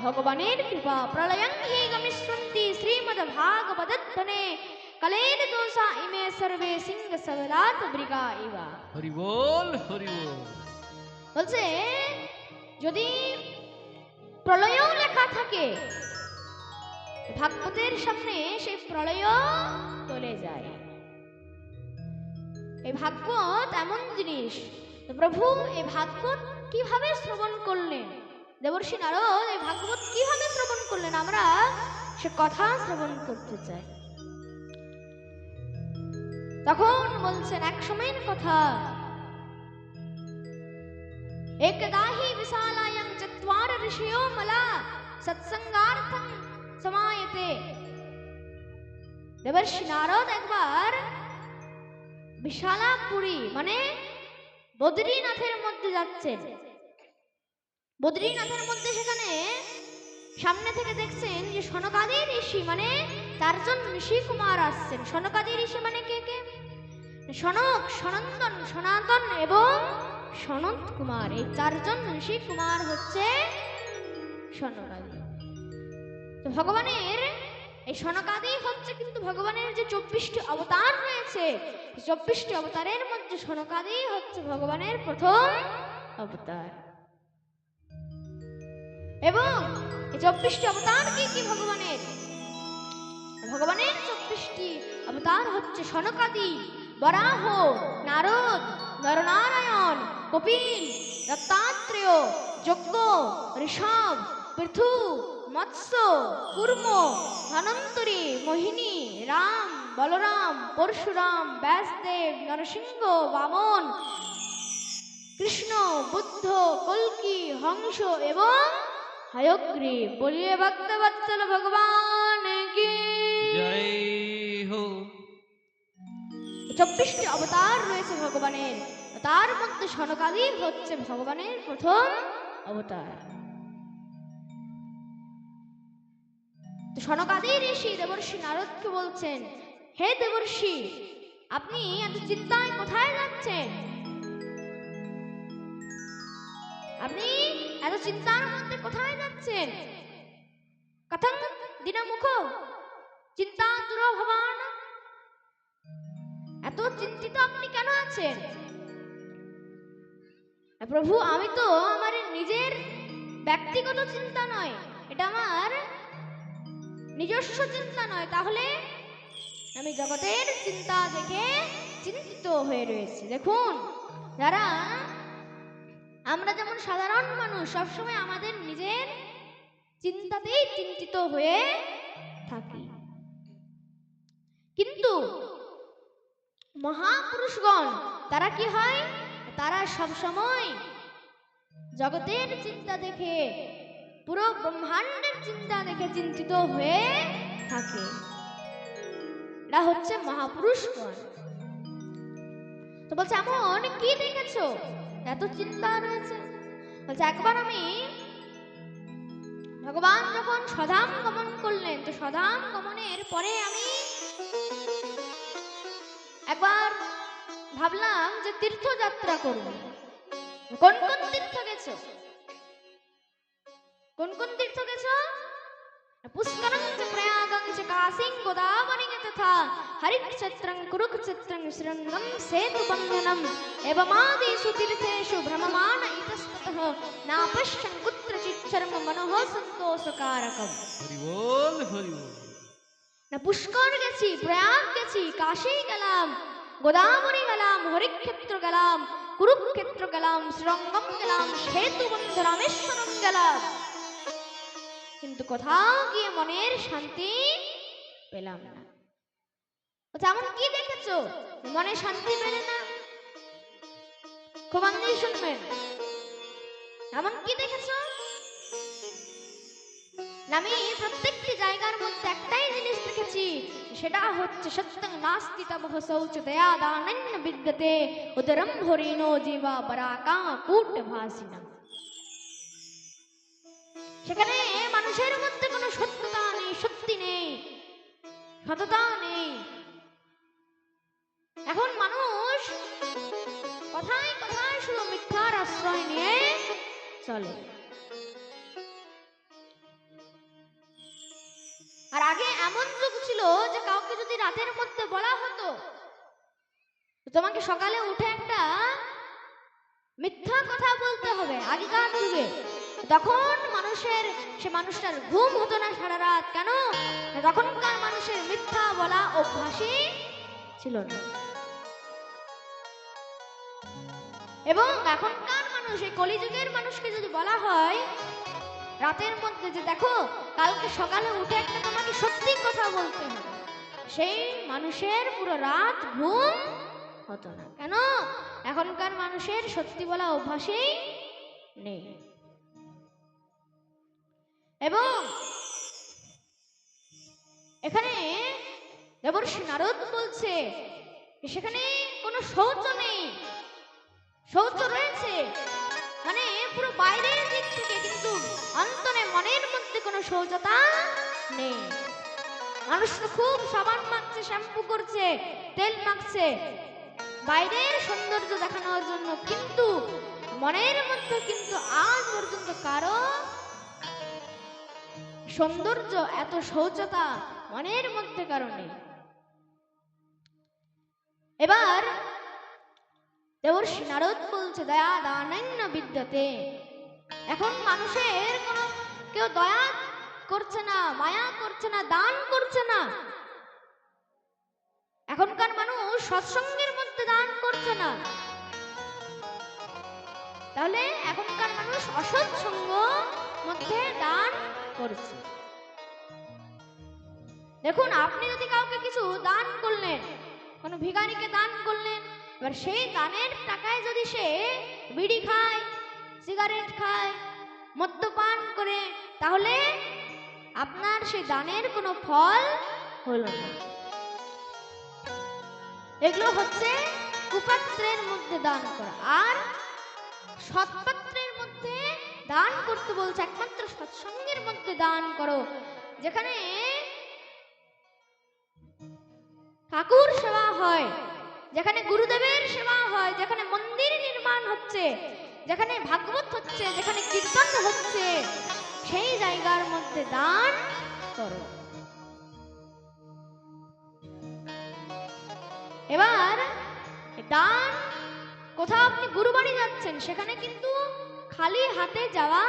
ভগবানের কৃপা। প্রলয়ং হি গমিষ্যন্তি শ্রীমদ্ ভাগবতধনে কলেন দোষা ইমে সর্বে সিংহ সবলাত মৃগা ইবা। হরি বল হরি বল। বলছে যদি প্রলয়ও লেখা থাকে, ভাগবতের সামনে সেই প্রলয় চলে যায়। এই ভাগবত এমন জিনিস। প্রভু এই ভাগবত কিভাবে শ্রবণ করলেন? দেবর্ষি নারদ এই ভাগবত কিভাবে শ্রবণ করলেন? আমরা সে কথা শ্রবণ করতে চাই। তখন বলছেন এক সময়ের কথা, একদাহি বিশালায়ং চত্বার ঋষিयो मला সৎসঙ্গার্থং সমায়তে। দেবর্ষি নারদ একবার বিশালাপুরী মানে বদ্রীনাথের মধ্যে যাচ্ছেন। বদ্রীনাথের মধ্যে সেখানে সামনে থেকে দেখছেন যে সনকাদি ঋষি মানে 4 জন ঋষি কুমার আসছেন। সনকাদি ঋষি মানে কে কে? সনক, সনন্দন, সনাতন এবং সনত কুমার। এই চারজন ঋষি কুমার হচ্ছে সনকাদি। তো ভগবানের এই সনকাদি হচ্ছে কিন্তু ভগবানের যে 24টি অবতার রয়েছে, 24টি অবতারের মধ্যে সনকাদি হচ্ছে ভগবানের প্রথম অবতার। এবং এই 24টি অবতার কি কি ভগবানের? ভগবানের 24টি অবতার হচ্ছে সনকাদি, বরাহ, নারদ, নরনারায়ণ, কপিল, দত্তাত্রেয়, যজ্ঞ, ঋষভ, পৃথু, মৎস্য, কূর্ম, ধনন্তরী, মোহিনী, রাম, বলরাম, পরশুরাম, ব্যাসদেব, নরসিংহ, বামন, কৃষ্ণ, বুদ্ধ, কল্কি, হংস এবং হয়গ্রীব। বলিয়ে ভক্তবৎসল ভগবান কি জয় হো। 24টি অবতার রয়েছে ভগবানের, তার মধ্যে সনকাদি হচ্ছে ভগবানের প্রথম অবতার। তো সনকাদি ঋষি দেবর্ষি নারদকে বলছেন, হে দেবর্ষি, আপনি এত চিন্তায় কোথায় যাচ্ছেন? আপনি এত চিন্তার মধ্যে কোথায় যাচ্ছেন? কথং দিনমুখ চিন্তা দুরভবান, এত চিন্তিত আপনি কেন আছেন? প্রভু, আমি তো আমার নিজের ব্যক্তিগত চিন্তা নয়, এটা আমার নিজস্ব চিন্তা নয়, তাহলে আমি জগতের চিন্তা দেখে চিন্তিত হয়ে রয়েছি। দেখুন, যারা আমরা যেমন সাধারণ মানুষ সবসময় আমাদের নিজের চিন্তাতেই চিন্তিত হয়ে থাকি, কিন্তু মহাপুরুষগণ তারা কি হয়? তারা সব সময় জগতের চিন্তা দেখে, পুরো ব্রহ্মাণ্ডের চিন্তা দেখে চিন্তিত হয়ে থাকে। এরা হচ্ছে মহাপুরুষগণ। তো বলছে, এমন কি দেখেছো এত চিন্তা রয়েছে? বলছে, একবার আমি, ভগবান যখন স্বধাম গমন করলেন, তো স্বধাম গমনের পরে আমি একবার ভাবলাম যে তীর্থযাত্রা করব। কোন কোন তীর্থ গেছো? কোন কোন তীর্থ গেছো? পুষ্করং চ প্রয়াগং চ কাশীং গোদাবরীং তথা হরিক্ষেত্রং কুরুক্ষেত্রং শৃঙ্গম সেতুবন্ধনম এবমাদিষু তীর্থেষু ভ্রমমাণ ইতস্ততঃ নাপশ্যং কুত্রচিৎ চরম মনোঃ সন্তোষকারকম। হরি বল, হরি বল। না পুষ্কর গেছি, প্রয়াগ গেছি, কাশী গেলাম, গোদাবরী গেলাম, হরিক্ষেত্র গেলাম, কুরুক্ষেত্র গেলাম, শৃঙ্গম গেলাম, সেতুবন্ধ রামেশ্বরম গেলাম, কিন্তু কোথাও গিয়ে মনের শান্তি পেলাম না। এমন কি দেখেছো মনে শান্তি পেলে না? খুব মন দিয়ে শুনবেন, এমন কি দেখেছো? আমি প্রত্যেকটি জায়গার মধ্যে একটাই জিনিস দেখেছি, সেটা হচ্ছে সত্যং নাস্তি তবহ শৌচ দয়া দানন্য বিদ্যতে উদরম হরিণো জীবা বরাকা কূট ভাসিনা। সেখানে মানুষের মধ্যে কোনো সত্যতা নেই, সত্যি নেই, সততা নেই। এখন মানুষ কথায় কথায় শুধু মিথ্যার আশ্রয় নিয়ে চলে। আর আগে এমন যুগ ছিল যে কাউকে যদি রাতের মধ্যে বলা হতো তোমাকে সকালে উঠে একটা মিথ্যা কথা বলতে হবে, আগেকার যুগে, তখন সে মানুষটার ঘুম হতো না সারা রাত। কেন? তখনকার মানুষের মিথ্যা বলা অভ্যাসই ছিল না। এবং এখনকার মানুষ, এই কলিযুগের মানুষকে যদি বলা হয় রাতের মধ্যে যে দেখো কালকে সকালে উঠে একটা তোমাকে সত্যি কথা বলতে হবে, সেই মানুষের পুরো রাত ঘুম হতো না। কেন? এখনকার মানুষের সত্যি বলা অভ্যাসই নেই। এবং এখানে দেবর্ষি নারদ বলছে সেখানে কোনো শৌচ নেই, শৌচ রয়েছে মানে পুরো বাইরের দিক থেকে, কিন্তু অন্তরে মনের মধ্যে কোনো শৌচতা নেই। মানুষ তো খুব সাবান মাখছে, শ্যাম্পু করছে, তেল মাখছে বাইরের সৌন্দর্য দেখানোর জন্য, কিন্তু মনের মধ্যে কিন্তু আজ পর্যন্ত কারো সৌন্দর্য, এত শৌচতা মনের মধ্যে কারো নেই। এবার দেবর্ষি নারদ বলছে, দয়া দানান্য বিদ্যতে। এখন মানুষের কোনো কেউ দয়া করছে না, মায়া করছে না, দান করছে না। এখনকার মানুষ সৎসঙ্গের মধ্যে দান করছে না, তাহলে এখনকার মানুষ অসৎসঙ্গ মধ্যে দান করছে। দেখুন, আপনি যদি কাউকে কিছু দান করলেন, কোনো ভিখারিকে দান করলেন, এবার সেই দানের টাকায় যদি সে বিড়ি খায়, সিগারেট খায়, মদ্যপান করে, তাহলে আপনার সেই দানের কোনো ফল হলো না। এগুলো হচ্ছে কুপাত্রের মধ্যে দান করা। আর সৎপাত্রের মধ্যে দান করতে বলছে, একমাত্র সৎসঙ্গের মধ্যে দান করো, যেখানে ঠাকুর সেবা হয়, যেখানে গুরুদেবের সেবা হয়, যেখানে মন্দির নির্মাণ হচ্ছে, যেখানে ভাগবত হচ্ছে, যেখানে কীর্তন হচ্ছে, সেই জায়গার মধ্যে দান করো। এবার দান, কোথাও আপনি গুরুবাড়ি যাচ্ছেন, সেখানে কিন্তু খালি হাতে যাওয়া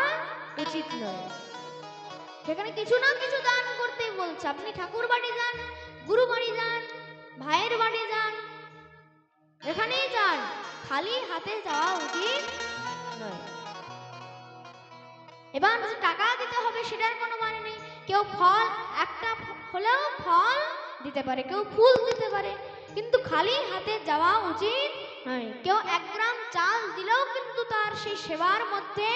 উচিত নয়। সেখানে কিছু না কিছু দান করতেই বলছে। আপনি ঠাকুর বাড়ি যান, গুরু বাড়ি যান, ভাইয়ের বাড়ি যান, এখানেই যান, খালি হাতে যাওয়া উচিত নয়। এবার যে টাকা দিতে হবে সেটার কোনো মানে নেই। কেউ ফল, একটা হলেও ফল দিতে পারে, কেউ ফুল দিতে পারে, কিন্তু খালি হাতে যাওয়া উচিত নয়। কেউ 1 গ্রাম চাল দিলেও কিন্তু তার সেই সেবার মধ্যে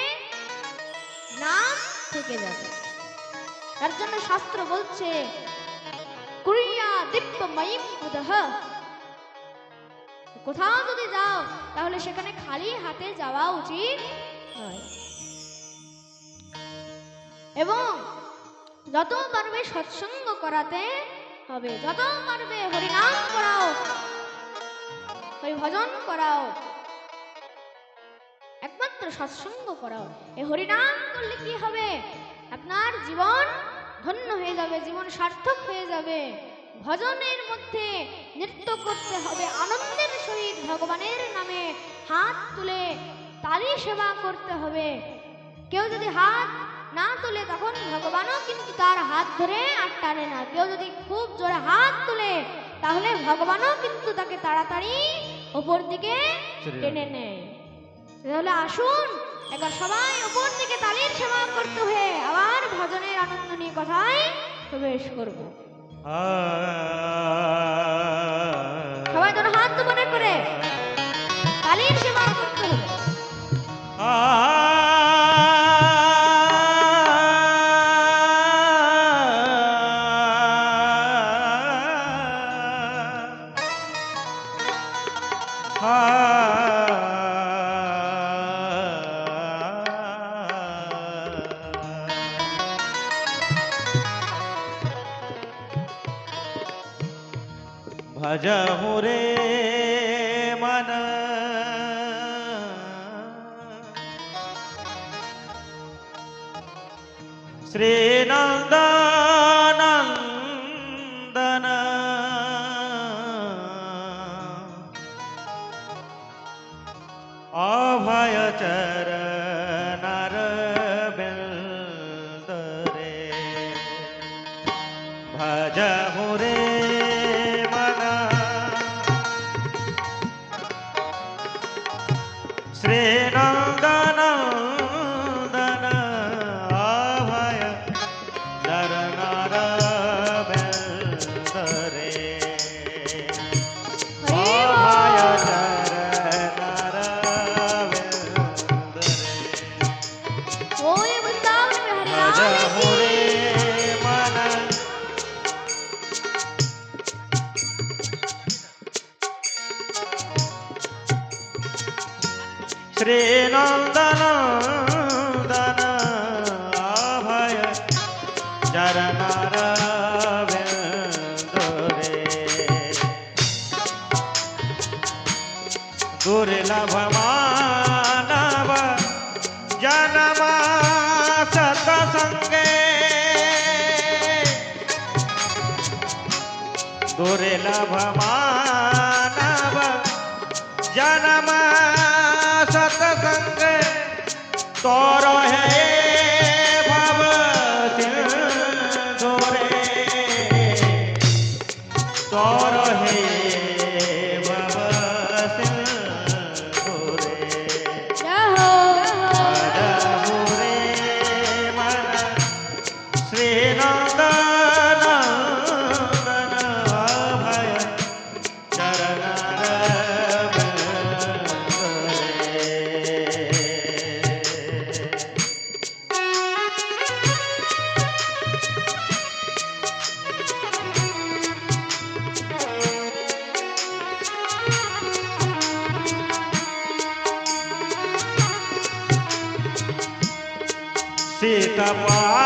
নাম থেকে যাবে। তার জন্য শাস্ত্র বলছে, কুরিয়া দিব্যময়ীম উদহ। কোথাও যদি যাও তাহলে সেখানে খালি হাতে যাওয়া উচিত নয়। এবং যত পারবে সৎসঙ্গ করাতে হবে, যত পারবে হরিনাম করাও, হরি ভজন করাও, একমাত্র সৎসঙ্গ করাও। এই হরিনাম করলে কি হবে? আপনার জীবন ধন্য হয়ে যাবে, জীবন সার্থক হয়ে যাবে। ভজনের মধ্যে নৃত্য করতে হবে, আনন্দের সহিত ভগবানের নামে হাত তুলে তালি সেবা করতে হবে। কেউ যদি হাত না তুলে, তখন ভগবানও কিন্তু তার হাত ধরে আর টানে না। কেউ যদি খুব জোরে হাত তুলে, তাহলে ভগবানও কিন্তু তাকে তাড়াতাড়ি উপর দিকে টেনে নেয়। তাহলে আসুন একবার সবাই উপর দিকে তালির সেবা করতে হয়ে আবার ভজনের আনন্দ নিয়ে কথায় প্রবেশ করব। সবাই যেন হাত মনে করে তালির সেবা করতে হবে। भजहु रे मन श्री नंदनंदन अभय चरणर बिंद रे भजहु रे श्री नंदनंदन अभय चरणर बिंद रे अभय चरणर बिंद रे ओए वृंदावन में हरि नाम भजहु रे मन श्री नंदनंदन अभय चरणर बिंद रे दुर्लभ मानव लभ मानव जन्म सतसंग तोर है भव सिंधु रे तोर है भव सिंधु रे जय हो अदभु रे मन श्री नंदन अभय चरण सीता बात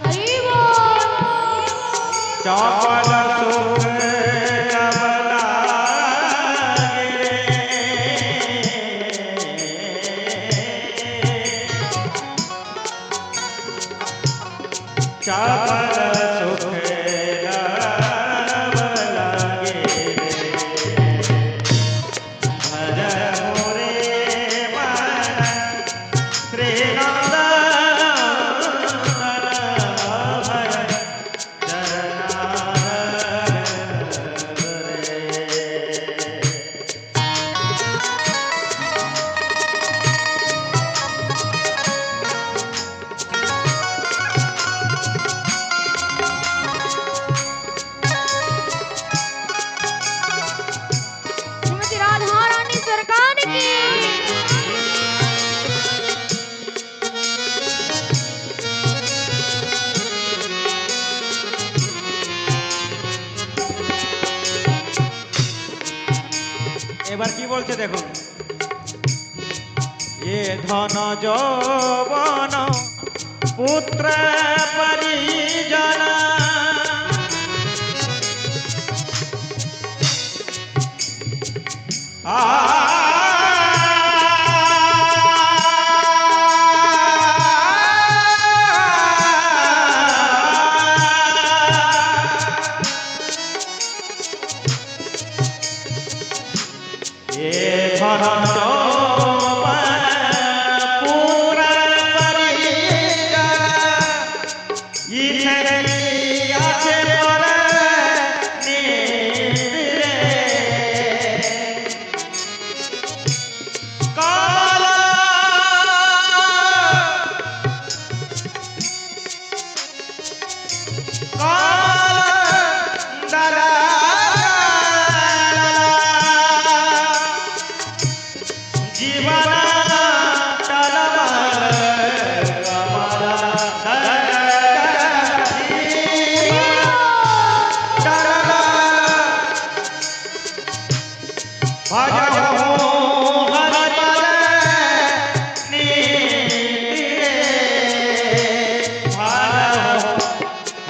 हरि बोल चपल सुख अबला चपल सुख अबला भज मोरे मन श्री श्रीमती राधा रानी सरकार की এবার কি বলছে দেখুন এ ধন যৌবন পুত্র পরিজন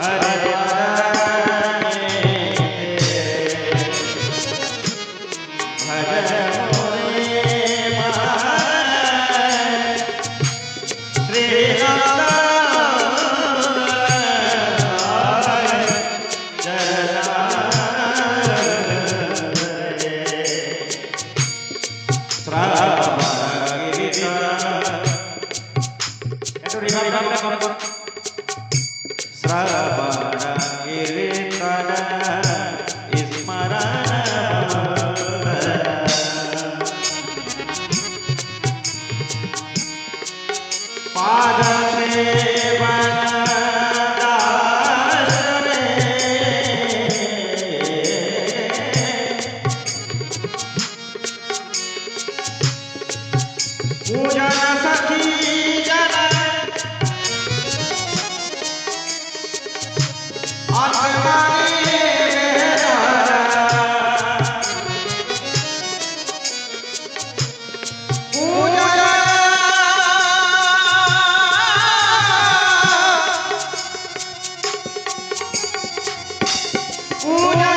हरे পূজা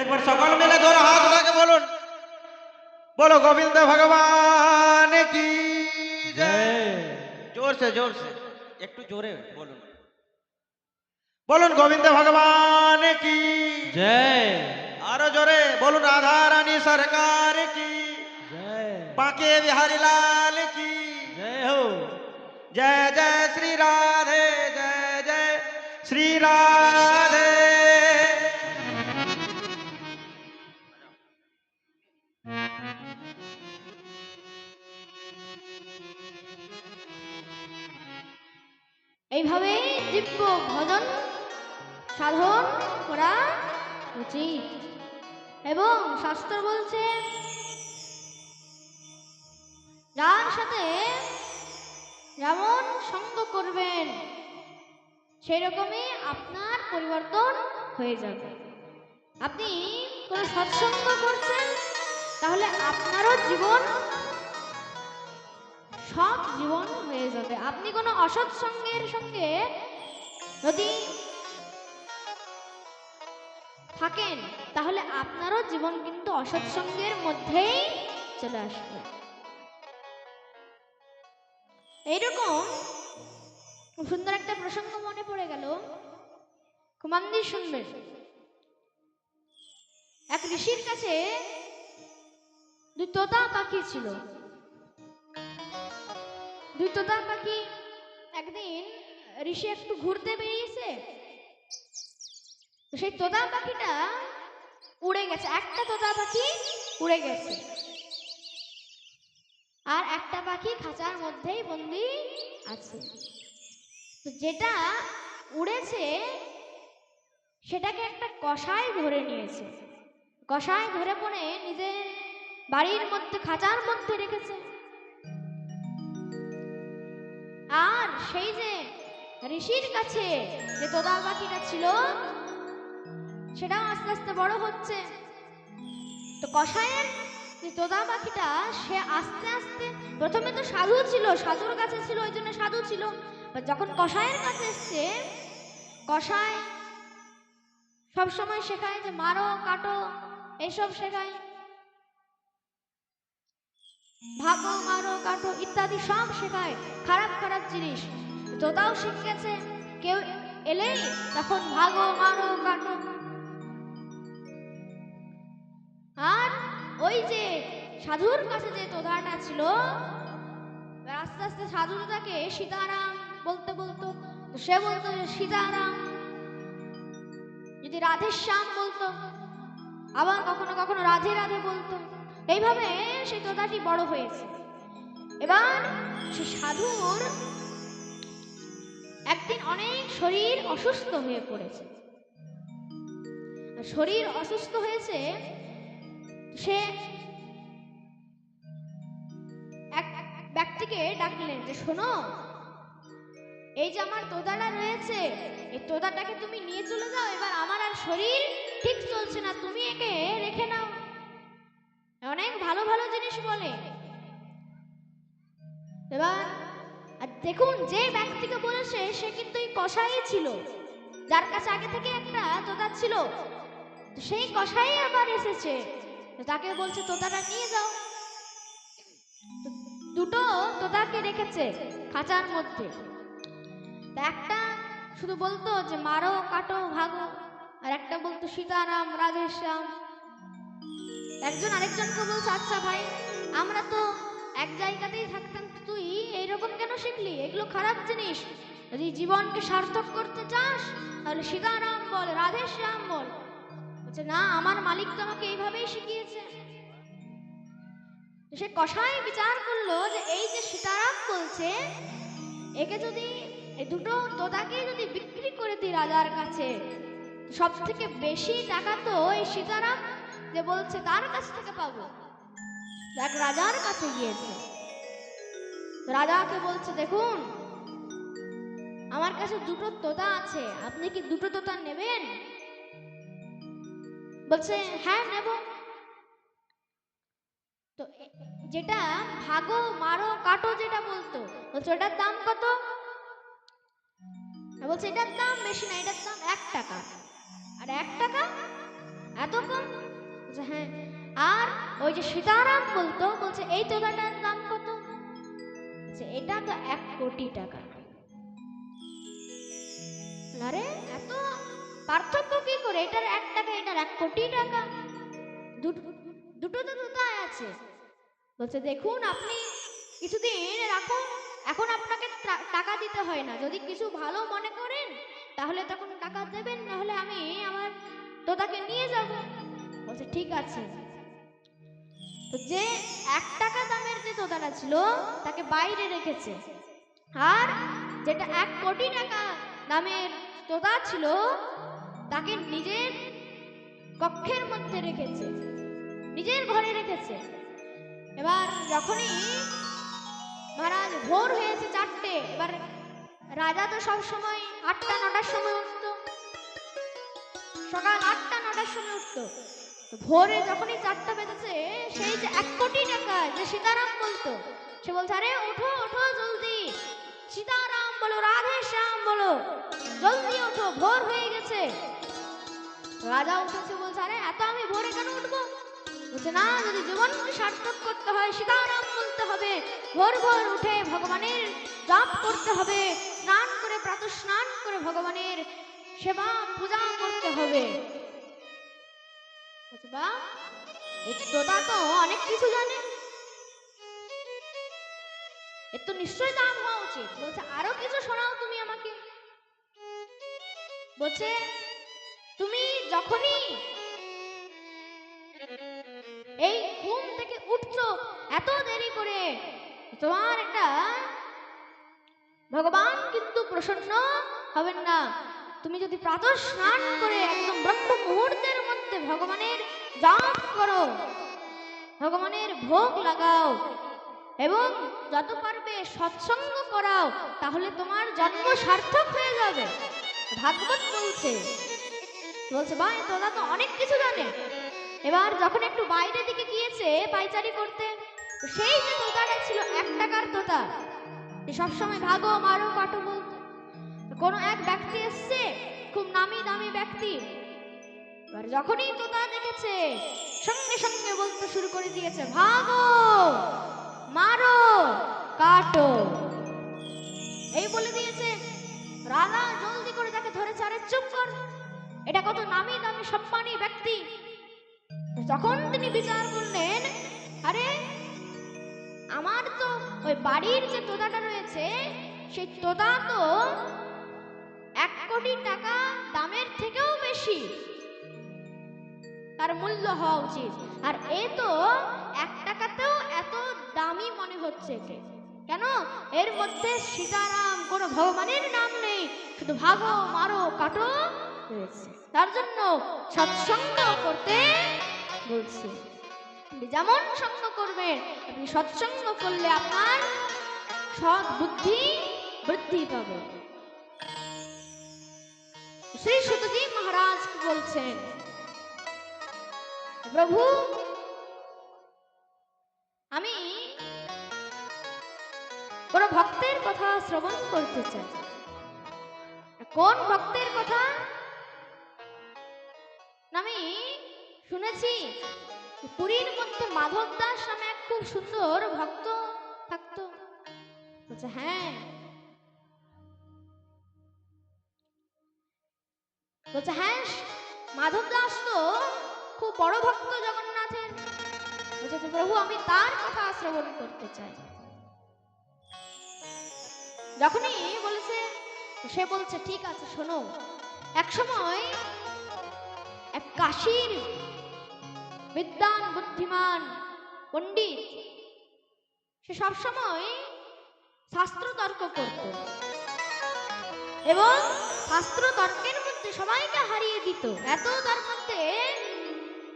একবার সকল মিলে ধরে হাত উঠাকে বলুন, बोलो गोविंद भगवान की जय। जोर से एक जोरे बोलून, बोलून गोविंद भगवान की जय। आरो जोरे बोलून राधा रानी सरकार की जय। बांके बिहारी लाल की जय हो। जय जय श्री राधे, जय जय श्री राधे। এইভাবে দিব্য ভজন সাধন করা উচিত এবং শাস্ত্র বলছে যার সাথে যেমন সঙ্গ করবেন সেই রকমই আপনার পরিবর্তন হয়ে যাবে। আপনি কোনো সৎসঙ্গ করছেন তাহলে আপনারও জীবন সৎ জীবন হয়ে যাবে। আপনি কোনো অসৎ সঙ্গের সঙ্গে যদি থাকেন তাহলে আপনারও জীবন কিন্তু অসৎ সঙ্গের মধ্যেই চলে আসবে। এইরকম খুব সুন্দর একটা প্রসঙ্গ মনে পড়ে গেল, খুব মন দিয়ে শুনবেন। এক ঋষির কাছে দুই তোতা পাখি ছিল। দুই তোতা পাখি একদিন ঋষি একটু ঘুরতে বেরিয়েছে, তো সেই তোতা পাখিটা উড়ে গেছে। একটা তোতা পাখি উড়ে গেছে আর একটা পাখি খাঁচার মধ্যেই বন্দি আছে। তো যেটা উড়েছে সেটাকে একটা কসাই ধরে নিয়েছে। কসাই ধরে পড়ে নিজের বাড়ির মধ্যে খাঁচার মধ্যে রেখেছে। আর সেই যে ঋষির কাছে যে তোতা পাখিটা ছিল সেটাও আস্তে আস্তে বড় হচ্ছে। তো কসাইয়ের যে তোতা পাখিটা সে আস্তে আস্তে প্রথমে তো সাধু ছিল, সাধুর কাছে ছিল, ওই জন্য সাধু ছিল। যখন কসাইয়ের কাছে এসছে, কসাই সবসময় শেখায় যে মারো কাটো এইসব শেখায়, ভাগো মারো কাটো ইত্যাদি সব শেখায়, খারাপ খারাপ জিনিস। তোতাও শিখেছে, কেউ এলেই তখন ভাগো মারো কাটো। আর ওই যে সাধুর কাছে যে তোতাটা ছিল আস্তে আস্তে সাধু তাকে সীতারাম বলতে বলতো, সে বলতো সীতারাম। যদি রাধেশ্যাম বলতো, আবার কখনো কখনো রাধে রাধে বলতো। এইভাবে সেই তোতাটি বড় হয়েছে। এবার সে সাধুর একদিন অনেক শরীর অসুস্থ হয়ে পড়েছে। শরীর অসুস্থ হয়েছে, সে এক ব্যক্তিকে ডাকলেন যে শোনো, এই যে আমার তোদাটা রয়েছে, এই তোদাটাকে তুমি নিয়ে চলে যাও, এবার আমার আর শরীর ঠিক চলছে না, তুমি একে রেখে নাও। অনেক ভালো ভালো জিনিস বলে। এবার আর দেখুন, যে ব্যক্তিকে বলেছে সে কিন্তু এই কসাই ছিল, যার কাছে আগে থেকে একটা তোতা ছিল। তো সেই কসাই আবার এসেছে, তো তাকে বলছে তোতাটা নিয়ে যাও। তো দুটো তোতাকে রেখেছে খাঁচার মধ্যে। তা একটা শুধু বলতো যে মারো কাটো ভাগো, আর একটা বলতো সীতারাম রাধেশ্যাম। একজন আরেকজনকে বলছে আচ্ছা ভাই, আমরা তো এক জায়গাতেই থাকতাম, তুই এইরকম কেন শিখলি? এগুলো খারাপ জিনিস। যদি জীবনকে সার্থক করতে চাস তাহলে সীতারাম বল, রাধেশ্যাম বল। বলছে না, আমার মালিক তো আমাকে এইভাবেই শিখিয়েছে। সে কসাই বিচার করলো যে এই যে সীতারাম বলছে, একে যদি এই দুটো তোতাকে যদি বিক্রি করে দিই রাজার কাছে, সব থেকে বেশি টাকা তো এই সীতারাম যে বলছে তার কাছ থেকে পাবো। দেখ রাজার কাছে গিয়েছে, রাজাকে বলছে দেখুন আমার কাছে দুটো তোতা আছে, আপনি কি দুটো তোতা নেবেন? বলছে হ্যাঁ নেব। তো যেটা ভাগো মারো কাটো যেটা বলতো, বলছে ওটার দাম কত? বলছে এটার দাম বেশি না, এটার দাম 1 টাকা। আর 1 টাকা এত কম? বলছে হ্যাঁ। আর ওই যে সীতারাম বলতো, বলছে এই তোতাটার দাম কত? বলছে এটা তো 1 কোটি টাকা। আরে এত পার্থক্য কি করে? এটার 1 টাকা, এটার 1 কোটি টাকা, দুটো তো তোতায় আছে। বলছে দেখুন আপনি কিছুদিন রাখুন, এখন আপনাকে টাকা দিতে হয় না, যদি কিছু ভালো মনে করেন তাহলে তখন টাকা দেবেন, না হলে আমি আমার তোতাকে নিয়ে যাব। বলছে ঠিক আছে। তো যে 1 টাকা দামের যে তোতাটা ছিল তাকে বাইরে রেখেছে, আর যেটা 1 কোটি টাকা দামের তোতা ছিল তাকে নিজের কক্ষের মধ্যে রেখেছে, নিজের ঘরে রেখেছে। এবার যখনই মহারাজ ভোর হয়েছে 4টে, এবার রাজা তো সব সময় 8টা 9টার সময় উঠতো, সকাল 8টা 9টার সময় উঠতো। তো ভোরে যখনই 4টা বেজেছে, সেই যে 1 কোটি টাকা যে সীতারাম বলতো, সে বলছে আরে ওঠো ওঠো জলদি, সীতারাম বলো রাধেশ্যাম বলো, জলদি ওঠো, ভোর হয়ে গেছে। রাজা উঠেছে, বলছে আরে এত আমি ভোরে কেন উঠবো? বলছে না, যদি জীবনকে সার্থক করতে হয় সীতারাম বলতে হবে, ভোর ভোর উঠে ভগবানের জপ করতে হবে, স্নান করে প্রাতঃ স্নান করে ভগবানের সেবা পূজা করতে হবে। বলছে বাহ, এই তোতা তো অনেক কিছু জানে, এর তো নিশ্চয়ই দাম হওয়া উচিত। বলছে আরো কিছু শোনাও তুমি আমাকে। বলছে তুমি যখনই এই ঘুম থেকে উঠছো এত দেরি করে, তোমার একটা ভগবান কিন্তু প্রসন্ন হবেন না। তুমি যদি প্রাতঃ স্নান করে একদম ব্রহ্ম মুহূর্তের মধ্যে ভগবানের জপ করো, ভগবানের ভোগ লাগাও এবং যত পারবে সৎসঙ্গ করাও, তাহলে তোমার জন্ম সার্থক হয়ে যাবে। ভাগবত বলছে। বলছে ভাই তোরা তো অনেক কিছু জানে। এবার যখন একটু বাইরের দিকে গিয়েছে পাইচারি করতে, তো সেই যে তোতাটা ছিল 1 টাকার তোতা, সবসময় ভাগো মারো কাটো বলতো। কোনো এক ব্যক্তি এসছে, খুব নামি দামি ব্যক্তি, এবার যখনই তোতা দেখেছে সঙ্গে সঙ্গে বলতে শুরু করে দিয়েছে ভাগো মারো কাটো, এই বলে দিয়েছে। রাজা জলদি করে তাকে ধরেছে, আরে চুপ কর, এটা কত নামি দামি সম্মানী ব্যক্তি। যখন তিনি বিচার করলেন, আরে আমার তো ওই বাড়ির যে তোতাটা রয়েছে সেই তোতা তো 1 কোটি টাকা দামের থেকেও বেশি তার মূল্য হওয়া উচিত, আর এ তো 1 টাকাতেও এত দামি মনে হচ্ছে কেন? এর মধ্যে সীতারাম কোনো ভগবানের নাম নেই, শুধু ভাগো মারো কাটো রয়েছে। তার জন্য সৎসঙ্গ করতে বলছি। আপনি যেমন সঙ্গ করবেন, আপনি সৎসঙ্গ করলে আপনার সৎ বুদ্ধি বৃদ্ধি পাবে। শ্রী সুতজি মহারাজ বলছেন, প্রভু আমি কোন ভক্তের কথা শ্রবণ করতে চাই। কোন ভক্তের কথা? আমি শুনেছি পুরীর মধ্যে মাধব দাস নামে এক খুব সুন্দর ভক্ত থাকতো। বলছে হ্যাঁ। বলছে হ্যাঁ, মাধব দাস তো খুব বড় ভক্ত জগন্নাথের। বলছে তো প্রভু আমি তার কথা শ্রবণ করতে চাই। যখনই বলেছে, সে বলছে ঠিক আছে শোনো, এক সময় এক কাশীর বিদ্বান বুদ্ধিমান পণ্ডিত, সে সবসময় শাস্ত্র তর্ক করত এবং শাস্ত্র তর্কের মধ্যে সবাইকে হারিয়ে দিত। এত তার মধ্যে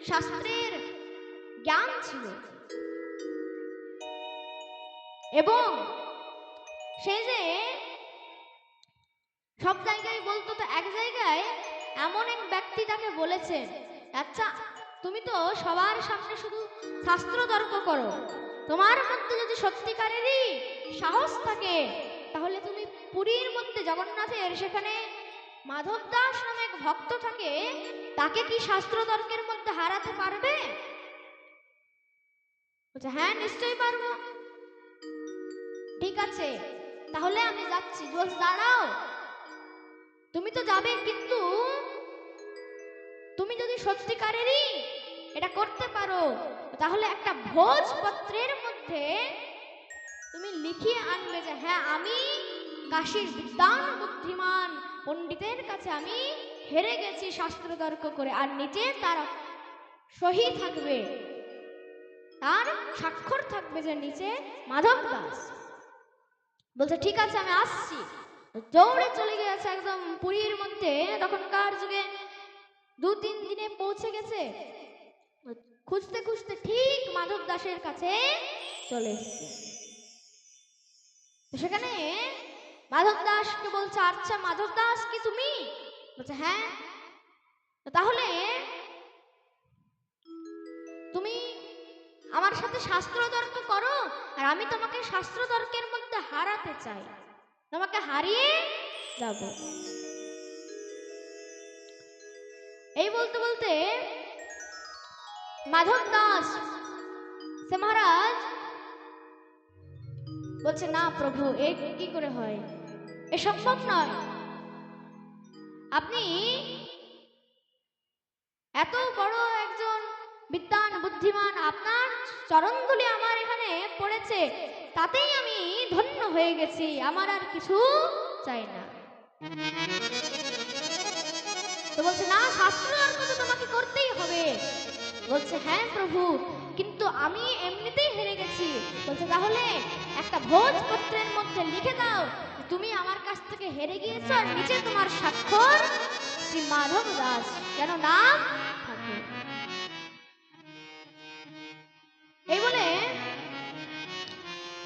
শাস্ত্রের জ্ঞান ছিল এবং সে যে সব জায়গায় বলতো, তো এক জায়গায় এমন এক ব্যক্তি তাকে বলেছেন, আচ্ছা তুমি তো সবার সামনে শুধু শাস্ত্র তর্ক করো, তোমার মধ্যে যদি সত্যিকারেরই সাহস থাকে তাহলে তুমি পুরীর মধ্যে জগন্নাথের সেখানে মাধব দাস নামে এক ভক্ত থাকে, তাকে কি শাস্ত্র তর্কের মধ্যে হারাতে পারবে? বলছে হ্যাঁ নিশ্চয়ই পারবো। ঠিক আছে তাহলে আমি যাচ্ছি। বলছে দাঁড়াও, তুমি তো যাবে, কিন্তু তুমি যদি সত্যিকারেরই এটা করতে পারো তাহলে একটা ভোজপত্রের মধ্যে তুমি লিখিয়ে আনবে যে হ্যাঁ আমি কাশীর বিদ্বান বুদ্ধিমান পণ্ডিতের কাছে আমি হেরে গেছি শাস্ত্র তর্ক করে, আর নিচে তার সহি থাকবে, তার স্বাক্ষর থাকবে যে নিচে মাধব দাস। বলছে ঠিক আছে আমি আসছি। দৌড়ে চলে গেছে একদম পুরীর মধ্যে, তখনকার যুগে 2-3 দিনে পৌঁছে গেছে। খুঁজতে খুঁজতে ঠিক মাধব দাসের কাছে চলে এসেছে। সেখানে মাধব দাসকে বলছে আচ্ছা মাধব দাস কি তুমি? বলছে হ্যাঁ। তাহলে তুমি আমার সাথে শাস্ত্র তর্ক করো, আর আমি তোমাকে শাস্ত্র তর্কের মধ্যে হারাতে চাই, তোমাকে হারিয়ে যাব। এই বলতে বলতে মাধব দাস সে মহারাজ বলছে না প্রভু এ কি করে হয়, এ সম্ভব নয়। আপনি এত বড় একজন বিদ্বান বুদ্ধিমান, আপনার চরণধুলি আমার এখানে পড়েছে, তাতেই আমি ধন্য হয়ে গেছি, আমার আর কিছু চাই না। তো বলছে না শাস্ত্র তর্ক তো তোমাকে করতেই হবে। বলছে হ্যাঁ প্রভু কিন্তু আমি এমনিতেই হেরে গেছি। বলছে তাহলে একটা ভোজপত্রের মধ্যে লিখে দাও তুমি আমার কাছ থেকে হেরে গিয়েছো, আর নিচে তোমার স্বাক্ষর শ্রী মাধব দাস যেন নাম থাকে। এই বলে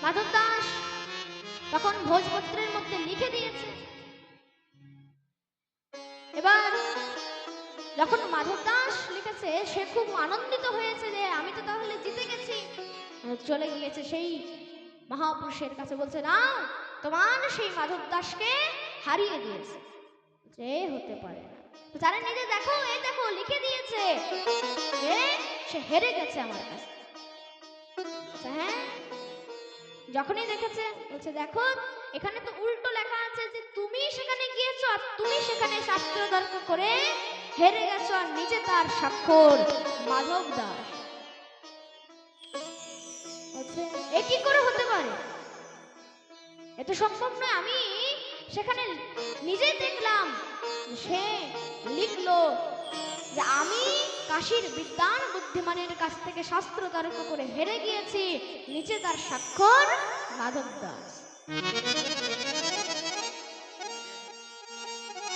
মাধব দাস তখন ভোজপত্রের মধ্যে লিখে দিয়েছে। এবার যখন মাধব দাস লিখেছে সে খুব আনন্দিত হয়েছে যে আমি তো তাহলে জিতে গেছি। চলে গিয়েছে সেই মহাপুরুষের কাছে, বলছে না তোমার সেই মাধব দাসকে হারিয়ে দিয়েছে। যে হতে পারে না, যারা নিজে দেখো এই দেখো লিখে দিয়েছে যে সে হেরে গেছে আমার কাছে। হ্যাঁ যখনই দেখেছে বলছে দেখো এখানে তো উল্টো লেখা আছে যে তুমি সেখানে গিয়েছো আর তুমি সেখানে শাস্ত্র তর্ক করে হেরে গেছো, আর নিচে তার স্বাক্ষর মাধব দাস। এ কি করে হতে পারে, এ তো সম্ভব নয়। আমি সেখানে নিজে দেখলাম সে লিখলো যে আমি কাশীর বিদ্বান বুদ্ধিমানের কাছ থেকে শাস্ত্র তর্ক করে হেরে গিয়েছি, নিচে তার স্বাক্ষর মাধব দাস।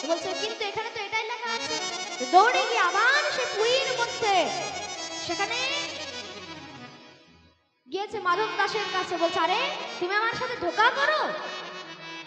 বলছে কিন্তু এখানে তো এটাই লেখা আছে। দৌড়ে গিয়ে আবার সে পুরীর মধ্যে সেখানে গিয়েছে মাধব দাসের কাছে, বলছে আরে তুমি আমার সাথে ধোঁকা করো,